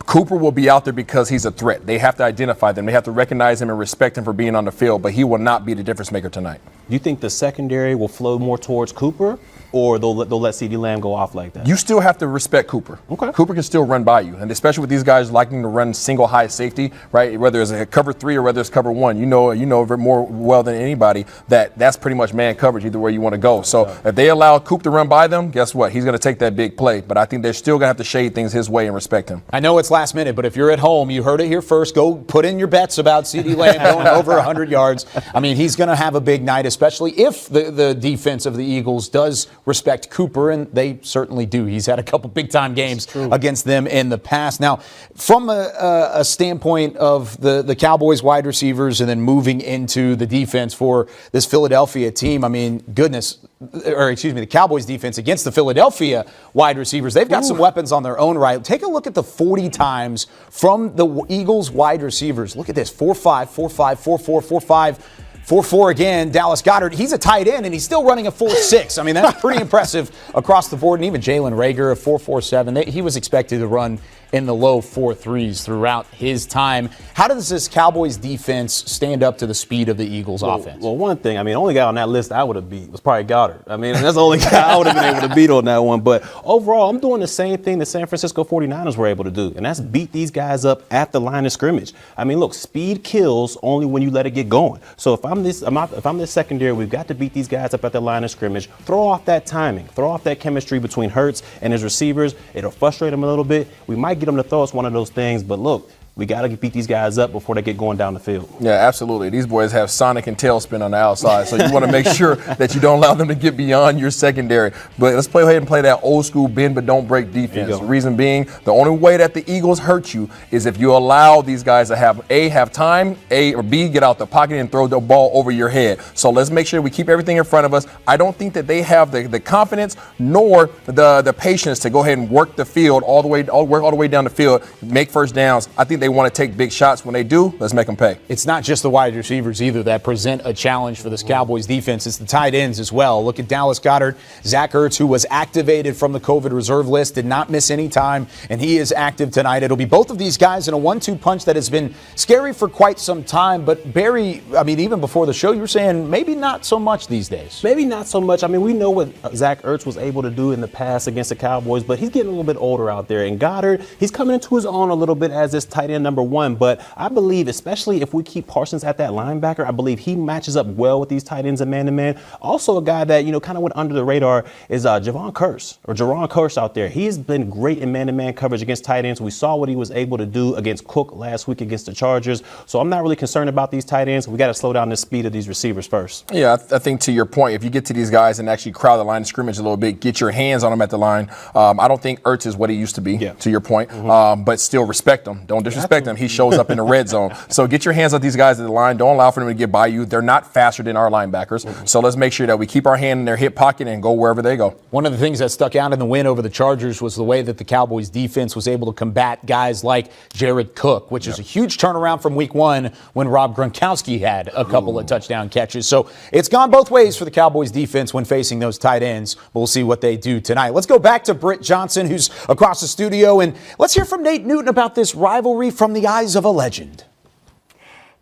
Cooper will be out there because he's a threat. They have to identify them. They have to recognize him and respect him for being on the field, but he will not be the difference maker tonight. Do you think the secondary will flow more towards Cooper, or they'll let CeeDee Lamb go off like that? You still have to respect Cooper. Okay. Cooper can still run by you, and especially with these guys liking to run single high safety, right? Whether it's a cover 3 or whether it's cover 1, you know more well than anybody that's pretty much man coverage either way you want to go. So if they allow Coop to run by them, guess what? He's going to take that big play. But I think they're still going to have to shade things his way and respect him. I know it's last minute, but if you're at home, you heard it here first. Go put in your bets about CeeDee Lamb going over 100 yards. I mean, he's going to have a big night, especially if the defense of the Eagles does respect Cooper, and they certainly do. He's had a couple big-time games against them in the past. Now, from a standpoint of the Cowboys wide receivers and then moving into the defense for this Philadelphia team, I mean, the Cowboys defense against the Philadelphia wide receivers, they've got some weapons on their own right. Take a look at the 40 times from the Eagles wide receivers. Look at this, 4-5, 4-5, 4-4, 4-5, 4-4 again. Dallas Goedert, he's a tight end, and he's still running a 4-6. I mean, that's pretty impressive across the board. And even Jalen Reagor, a 4-4-7. He was expected to run in the low 4-3s throughout his time. How does this Cowboys defense stand up to the speed of the Eagles offense? Well, one thing, I mean, the only guy on that list I would have beat was probably Goddard. I mean, that's the only guy I would have been able to beat on that one. But overall, I'm doing the same thing the San Francisco 49ers were able to do, and that's beat these guys up at the line of scrimmage. I mean, look, speed kills only when you let it get going. So if I'm this secondary, we've got to beat these guys up at the line of scrimmage. Throw off that timing, throw off that chemistry between Hurts and his receivers. It'll frustrate them a little bit. We might get them to throw us one of those things, but look, we got to beat these guys up before they get going down the field. Yeah, absolutely. These boys have Sonic and Tailspin on the outside, so you want to make sure that you don't allow them to get beyond your secondary. But let's play ahead and play that old school bend but don't break defense. Reason being, the only way that the Eagles hurt you is if you allow these guys to have time, or B, get out the pocket and throw the ball over your head. So let's make sure we keep everything in front of us. I don't think that they have the confidence nor the patience to go ahead and work the field all the way down the field, make first downs. I think they want to take big shots. When they do, let's make them pay. It's not just the wide receivers either that present a challenge for this Cowboys defense. It's the tight ends as well. Look at Dallas Goedert, Zach Ertz, who was activated from the COVID reserve list, did not miss any time, and he is active tonight. It'll be both of these guys in a 1-2 punch that has been scary for quite some time. But Barry, I mean, even before the show, you were saying maybe not so much these days. Maybe not so much. I mean, we know what Zach Ertz was able to do in the past against the Cowboys, but he's getting a little bit older out there. And Goddard, he's coming into his own a little bit as this tight end number 1. But I believe, especially if we keep Parsons at that linebacker, I believe he matches up well with these tight ends and man-to-man. Also, a guy that, kind of went under the radar is Jaron Kearse out there. He's been great in man-to-man coverage against tight ends. We saw what he was able to do against Cook last week against the Chargers. So I'm not really concerned about these tight ends. We got to slow down the speed of these receivers first. Yeah, I think to your point, if you get to these guys and actually crowd the line of scrimmage a little bit, get your hands on them at the line. I don't think Ertz is what he used to be, to your point, but still respect him. Don't disrespect him. He shows up in the red zone. So get your hands on these guys at the line. Don't allow for them to get by you. They're not faster than our linebackers. So let's make sure that we keep our hand in their hip pocket and go wherever they go. One of the things that stuck out in the win over the Chargers was the way that the Cowboys defense was able to combat guys like Jared Cook, which is a huge turnaround from week 1 when Rob Gronkowski had a couple of touchdown catches. So it's gone both ways for the Cowboys defense when facing those tight ends. We'll see what they do tonight. Let's go back to Britt Johnson, who's across the studio, and let's hear from Nate Newton about this rivalry from the eyes of a legend.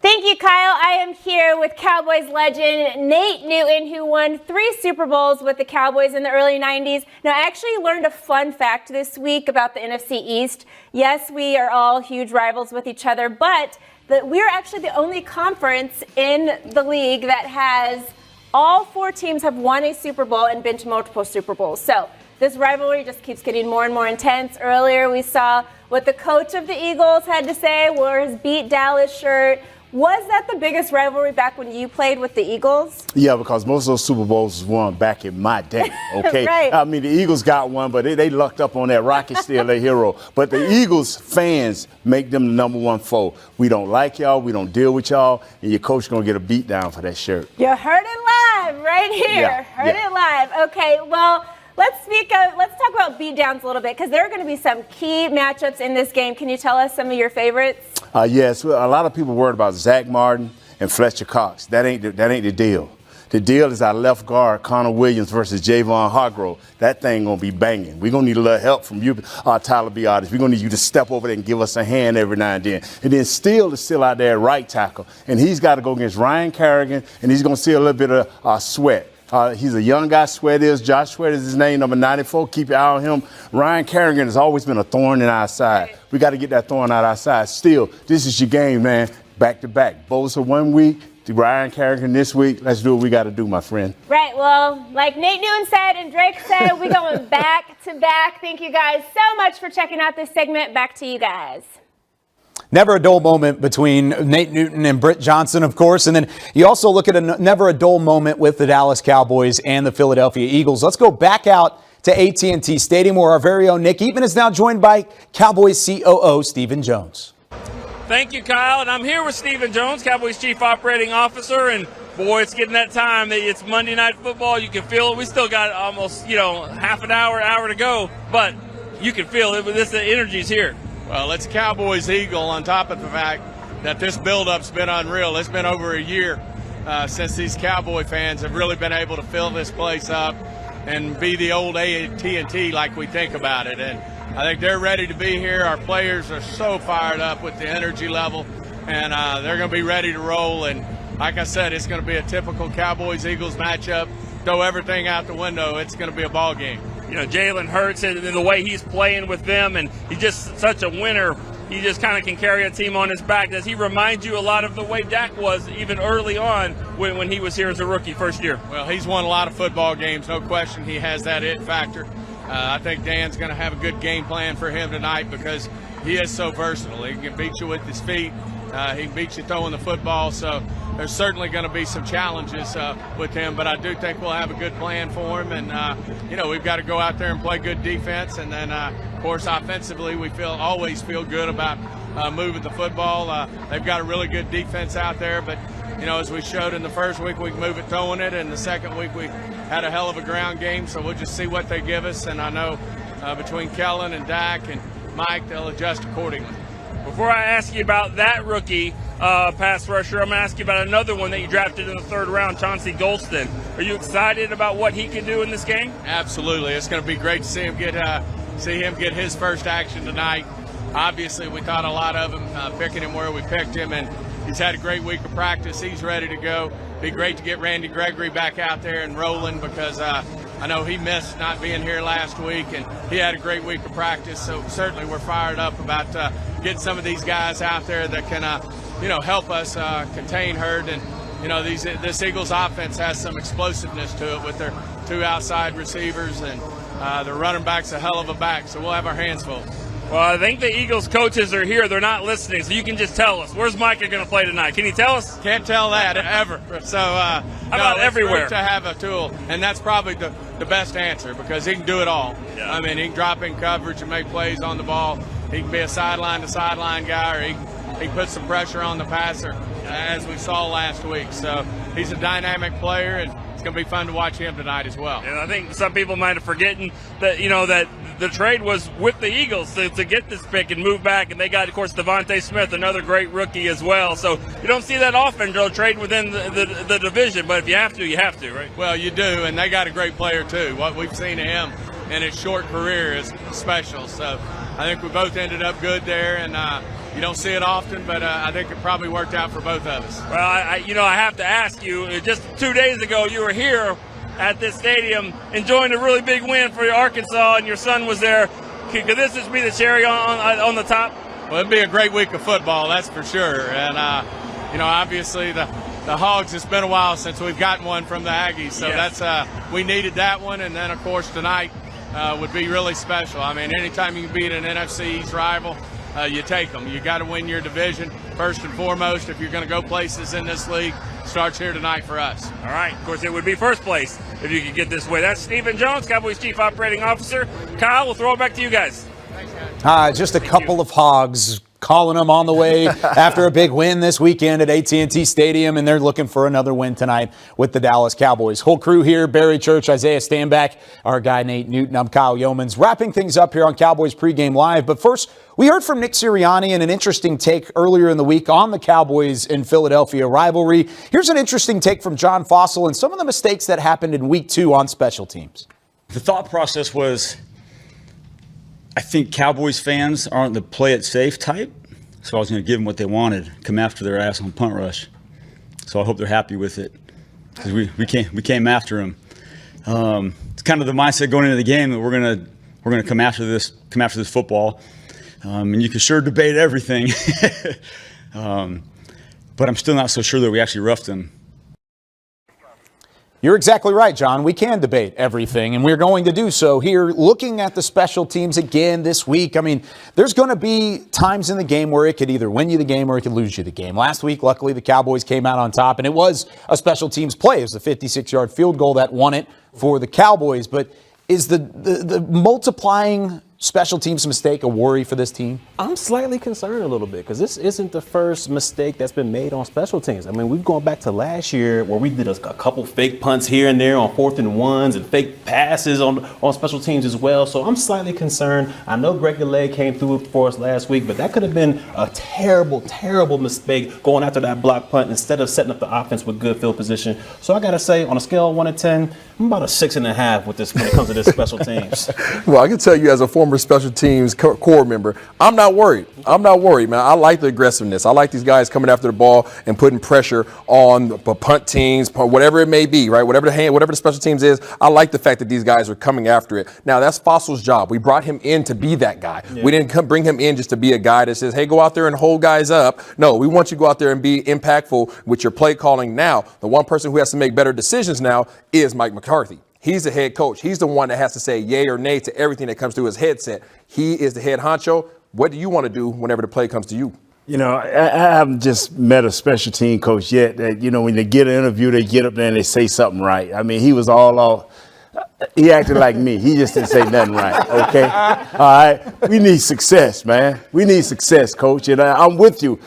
Thank you, Kyle. I am here with Cowboys legend Nate Newton, who won 3 Super Bowls with the Cowboys in the early 90s. Now, I actually learned a fun fact this week about the NFC East. Yes, we are all huge rivals with each other, but we're actually the only conference in the league that has all 4 teams have won a Super Bowl and been to multiple Super Bowls. So this rivalry just keeps getting more and more intense. Earlier, we saw what the coach of the Eagles had to say, wore his Beat Dallas shirt. Was that the biggest rivalry back when you played with the Eagles? Yeah, because most of those Super Bowls was won back in my day, okay? Right. I mean, the Eagles got one, but they lucked up on that. Rocket's still their hero. But the Eagles fans make them the number 1 foe. We don't like y'all. We don't deal with y'all. And your coach going to get a beat down for that shirt. You heard it live right here. Yeah, heard it live. Okay, well, let's talk about beatdowns a little bit because there are going to be some key matchups in this game. Can you tell us some of your favorites? Yes, a lot of people worried about Zach Martin and Fletcher Cox. That ain't the deal. The deal is our left guard, Connor Williams versus Javon Hargrove. That thing going to be banging. We're going to need a little help from you, Tyler Biadasz. We're going to need you to step over there and give us a hand every now and then. And then Steele is still out there at right tackle. And he's got to go against Ryan Kerrigan, and he's going to see a little bit of Sweat. He's a young guy, Josh Sweat is his name, number 94. Keep your eye on him. Ryan Kerrigan has always been a thorn in our side. We got to get that thorn out of our side. Still, this is your game, man. Back to back. Bosa 1 week, Ryan Kerrigan this week. Let's do what we got to do, my friend. Right. Well, like Nate Newton said and Drake said, we're going back to back. Thank you guys so much for checking out this segment. Back to you guys. Never a dull moment between Nate Newton and Britt Johnson, of course. And then you also look at never a dull moment with the Dallas Cowboys and the Philadelphia Eagles. Let's go back out to AT&T Stadium where our very own Nick Eatman is now joined by Cowboys COO Stephen Jones. Thank you, Kyle. And I'm here with Stephen Jones, Cowboys Chief Operating Officer. And, boy, it's getting that time. It's Monday Night Football. You can feel it. We still got almost, half an hour to go. But you can feel it. The energy's here. Well, it's Cowboys-Eagle on top of the fact that this build-up's been unreal. It's been over a year since these Cowboy fans have really been able to fill this place up and be the old AT&T like we think about it. And I think they're ready to be here. Our players are so fired up with the energy level, and they're going to be ready to roll. And like I said, it's going to be a typical Cowboys-Eagles matchup. Throw everything out the window. It's going to be a ball game. Jalen Hurts and the way he's playing with them, and he's just such a winner he just kind of can carry a team on his back. Does he remind you a lot of the way Dak was even early on when he was here as a rookie first year? Well, he's won a lot of football games, no question. He has that it factor. I think Dan's going to have a good game plan for him tonight because he is so versatile. He can beat you with his feet. He can beat you throwing the football. So there's certainly going to be some challenges with him, but I do think we'll have a good plan for him. And, we've got to go out there and play good defense. And then, of course, offensively, we always feel good about moving the football. They've got a really good defense out there, but as we showed in the first week, we can move it throwing it, and the second week we had a hell of a ground game, so we'll just see what they give us, and I know between Kellen and Dak and Mike, they'll adjust accordingly. Before I ask you about that rookie pass rusher, I'm going to ask you about another one that you drafted in the third round, Chauncey Golston. Are you excited about what he can do in this game? Absolutely. It's going to be great to see him get his first action tonight. Obviously, we thought a lot of him picking him where we picked him, and he's had a great week of practice. He's ready to go. Be great to get Gregory back out there and rolling because I know he missed not being here last week, and he had a great week of practice. So certainly we're fired up about getting some of these guys out there that can, help us contain Hurd. And this Eagles offense has some explosiveness to it with their two outside receivers, and their running back's a hell of a back. So we'll have our hands full. Well, I think the Eagles coaches are here. They're not listening, so you can just tell us. Where's Micah going to play tonight? Can you tell us? Can't tell that ever. So how about everywhere? Great to have a tool, and that's probably the best answer because he can do it all. Yeah. I mean, he can drop in coverage and make plays on the ball. He can be a sideline-to-sideline guy, or he can put some pressure on the passer, as we saw last week. So he's a dynamic player, and it's going to be fun to watch him tonight as well. And I think some people might have forgotten that, that the trade was with the Eagles to get this pick and move back, and they got, of course, Devontae Smith, another great rookie as well. So you don't see that often, Joe, trade within the division, but if you have to, right? Well, you do, and they got a great player too. What we've seen of him in his short career is special. So I think we both ended up good there, and you don't see it often, but I think it probably worked out for both of us. Well, I have to ask you, just 2 days ago you were here at this stadium enjoying a really big win for Arkansas, and your son was there. Could this just be the cherry on the top? Well, it'd be a great week of football, that's for sure. And, obviously the Hogs, it's been a while since we've gotten one from the Aggies, so yes. That's we needed that one, and then, of course, tonight would be really special. I mean, anytime you can beat an NFC East rival, you take them. You got to win your division first and foremost. If you're going to go places in this league, starts here tonight for us. All right. Of course, it would be first place if you could get this way. That's Stephen Jones, Cowboys Chief Operating Officer. Kyle, we'll throw it back to you guys. Just a couple of Hogs calling them on the way after a big win this weekend at AT&T Stadium, and they're looking for another win tonight with the Dallas Cowboys. Whole crew here, Barry Church, Isaiah Stanback, our guy Nate Newton, I'm Kyle Yeomans, wrapping things up here on Cowboys Pregame Live. But first, we heard from Nick Sirianni in an interesting take earlier in the week on the Cowboys in Philadelphia rivalry. Here's an interesting take from John Fossil and some of the mistakes that happened in week 2 on special teams. The thought process was, I think Cowboys fans aren't the play it safe type, so I was going to give them what they wanted, come after their ass on punt rush. So I hope they're happy with it because we came after them. It's kind of the mindset going into the game that we're gonna come after this football, and you can sure debate everything, but I'm still not so sure that we actually roughed them. You're exactly right, John. We can debate everything, and we're going to do so here. Looking at the special teams again this week, I mean, there's going to be times in the game where it could either win you the game or it could lose you the game. Last week, luckily, the Cowboys came out on top, and it was a special teams play. It was the 56-yard field goal that won it for the Cowboys. But is the multiplying special teams mistake a worry for this team? I'm slightly concerned a little bit because this isn't the first mistake that's been made on special teams. I mean, we've gone back to last year where we did a couple fake punts here and there on 4th and 1s and fake passes on special teams as well. So I'm slightly concerned. I know Gregory came through for us last week, but that could have been a terrible, terrible mistake going after that block punt instead of setting up the offense with good field position. So I got to say, on a scale of 1 to 10, I'm about a 6.5 with this when it comes to this special teams. Well, I can tell you as a former former special teams core member. I'm not worried. I'm not worried, man. I like the aggressiveness. I like these guys coming after the ball and putting pressure on the punt teams, whatever it may be, right? Whatever the special teams is, I like the fact that these guys are coming after it. Now, that's Fossil's job. We brought him in to be that guy. Yeah. We didn't bring him in just to be a guy that says, hey, go out there and hold guys up. No, we want you to go out there and be impactful with your play calling now. The one person who has to make better decisions now is Mike McCarthy. He's the head coach. He's the one that has to say yay or nay to everything that comes through his headset. He is the head honcho. What do you want to do whenever the play comes to you? You know, I haven't just met a special team coach yet that, you know, when they get an interview, they get up there and they say something right. I mean, he was he acted like me. He just didn't say nothing right, okay? All right? We need success, man. We need success, coach. And I'm with you.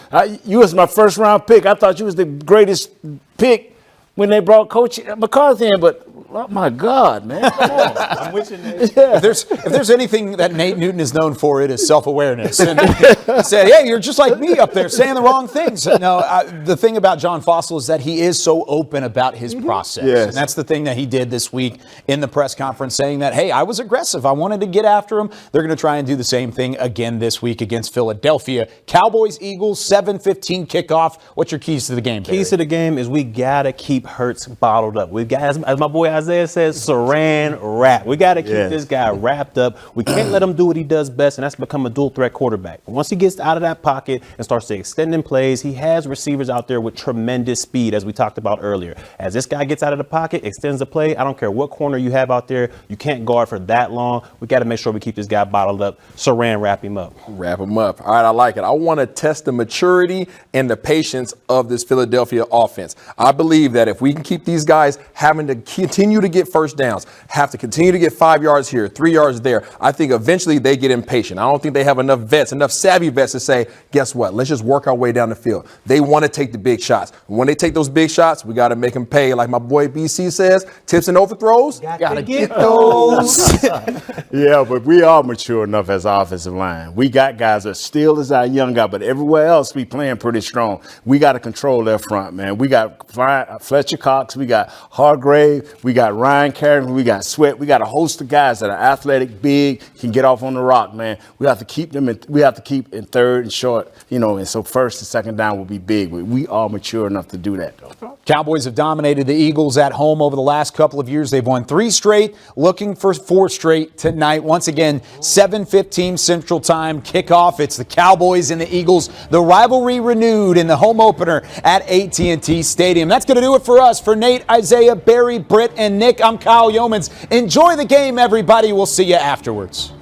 You was my first-round pick. I thought you was the greatest pick when they brought Coach McCarthy in, but oh my God, man! Come on. I'm with you, Nate. Yeah. If there's anything that Nate Newton is known for, it is self-awareness. And he said, "Hey, you're just like me up there, saying the wrong things." No, the thing about John Fossil is that he is so open about his process, and that's the thing that he did this week in the press conference, saying that, "Hey, I was aggressive. I wanted to get after him." They're going to try and do the same thing again this week against Philadelphia. Cowboys-Eagles 7:15 kickoff. What's your keys to the game, Barry? Keys to the game is we gotta keep Hurts bottled up. We got, as my boy Isaiah says, saran wrap. We got to keep this guy wrapped up. We can't let him do what he does best, and that's become a dual threat quarterback. Once he gets out of that pocket and starts to extend in plays, he has receivers out there with tremendous speed, as we talked about earlier. As this guy gets out of the pocket, extends the play, I don't care what corner you have out there, you can't guard for that long. We got to make sure we keep this guy bottled up, saran wrap him up. Wrap him up. All right, I like it. I want to test the maturity and the patience of this Philadelphia offense. I believe that if we can keep these guys having to continue to get first downs, have to continue to get 5 yards here, 3 yards there, I think eventually they get impatient. I don't think they have enough savvy vets to say, guess what? Let's just work our way down the field. They want to take the big shots. When they take those big shots, we got to make them pay. Like my boy BC says, tips and overthrows, got to get those. Yeah, but we are mature enough as an offensive line. We got guys that still is our young guy, but everywhere else we playing pretty strong. We got to control their front, man. We got Fletcher Cox, we got Hargrave, we got Ryan Carrington, we got Sweat. We got a host of guys that are athletic, big, can get off on the rock, man. We have to keep them we have to keep in third and short, you know, and so first and second down will be big. We are mature enough to do that, though. Cowboys have dominated the Eagles at home over the last couple of years. They've won 3 straight, looking for 4 straight tonight. Once again, 7:15 Central Time kickoff. It's the Cowboys and the Eagles. The rivalry renewed in the home opener at AT&T Stadium. That's going to do it for us. For Nate, Isaiah, Barry, Britt, and Nick, I'm Kyle Yeomans. Enjoy the game, everybody. We'll see you afterwards.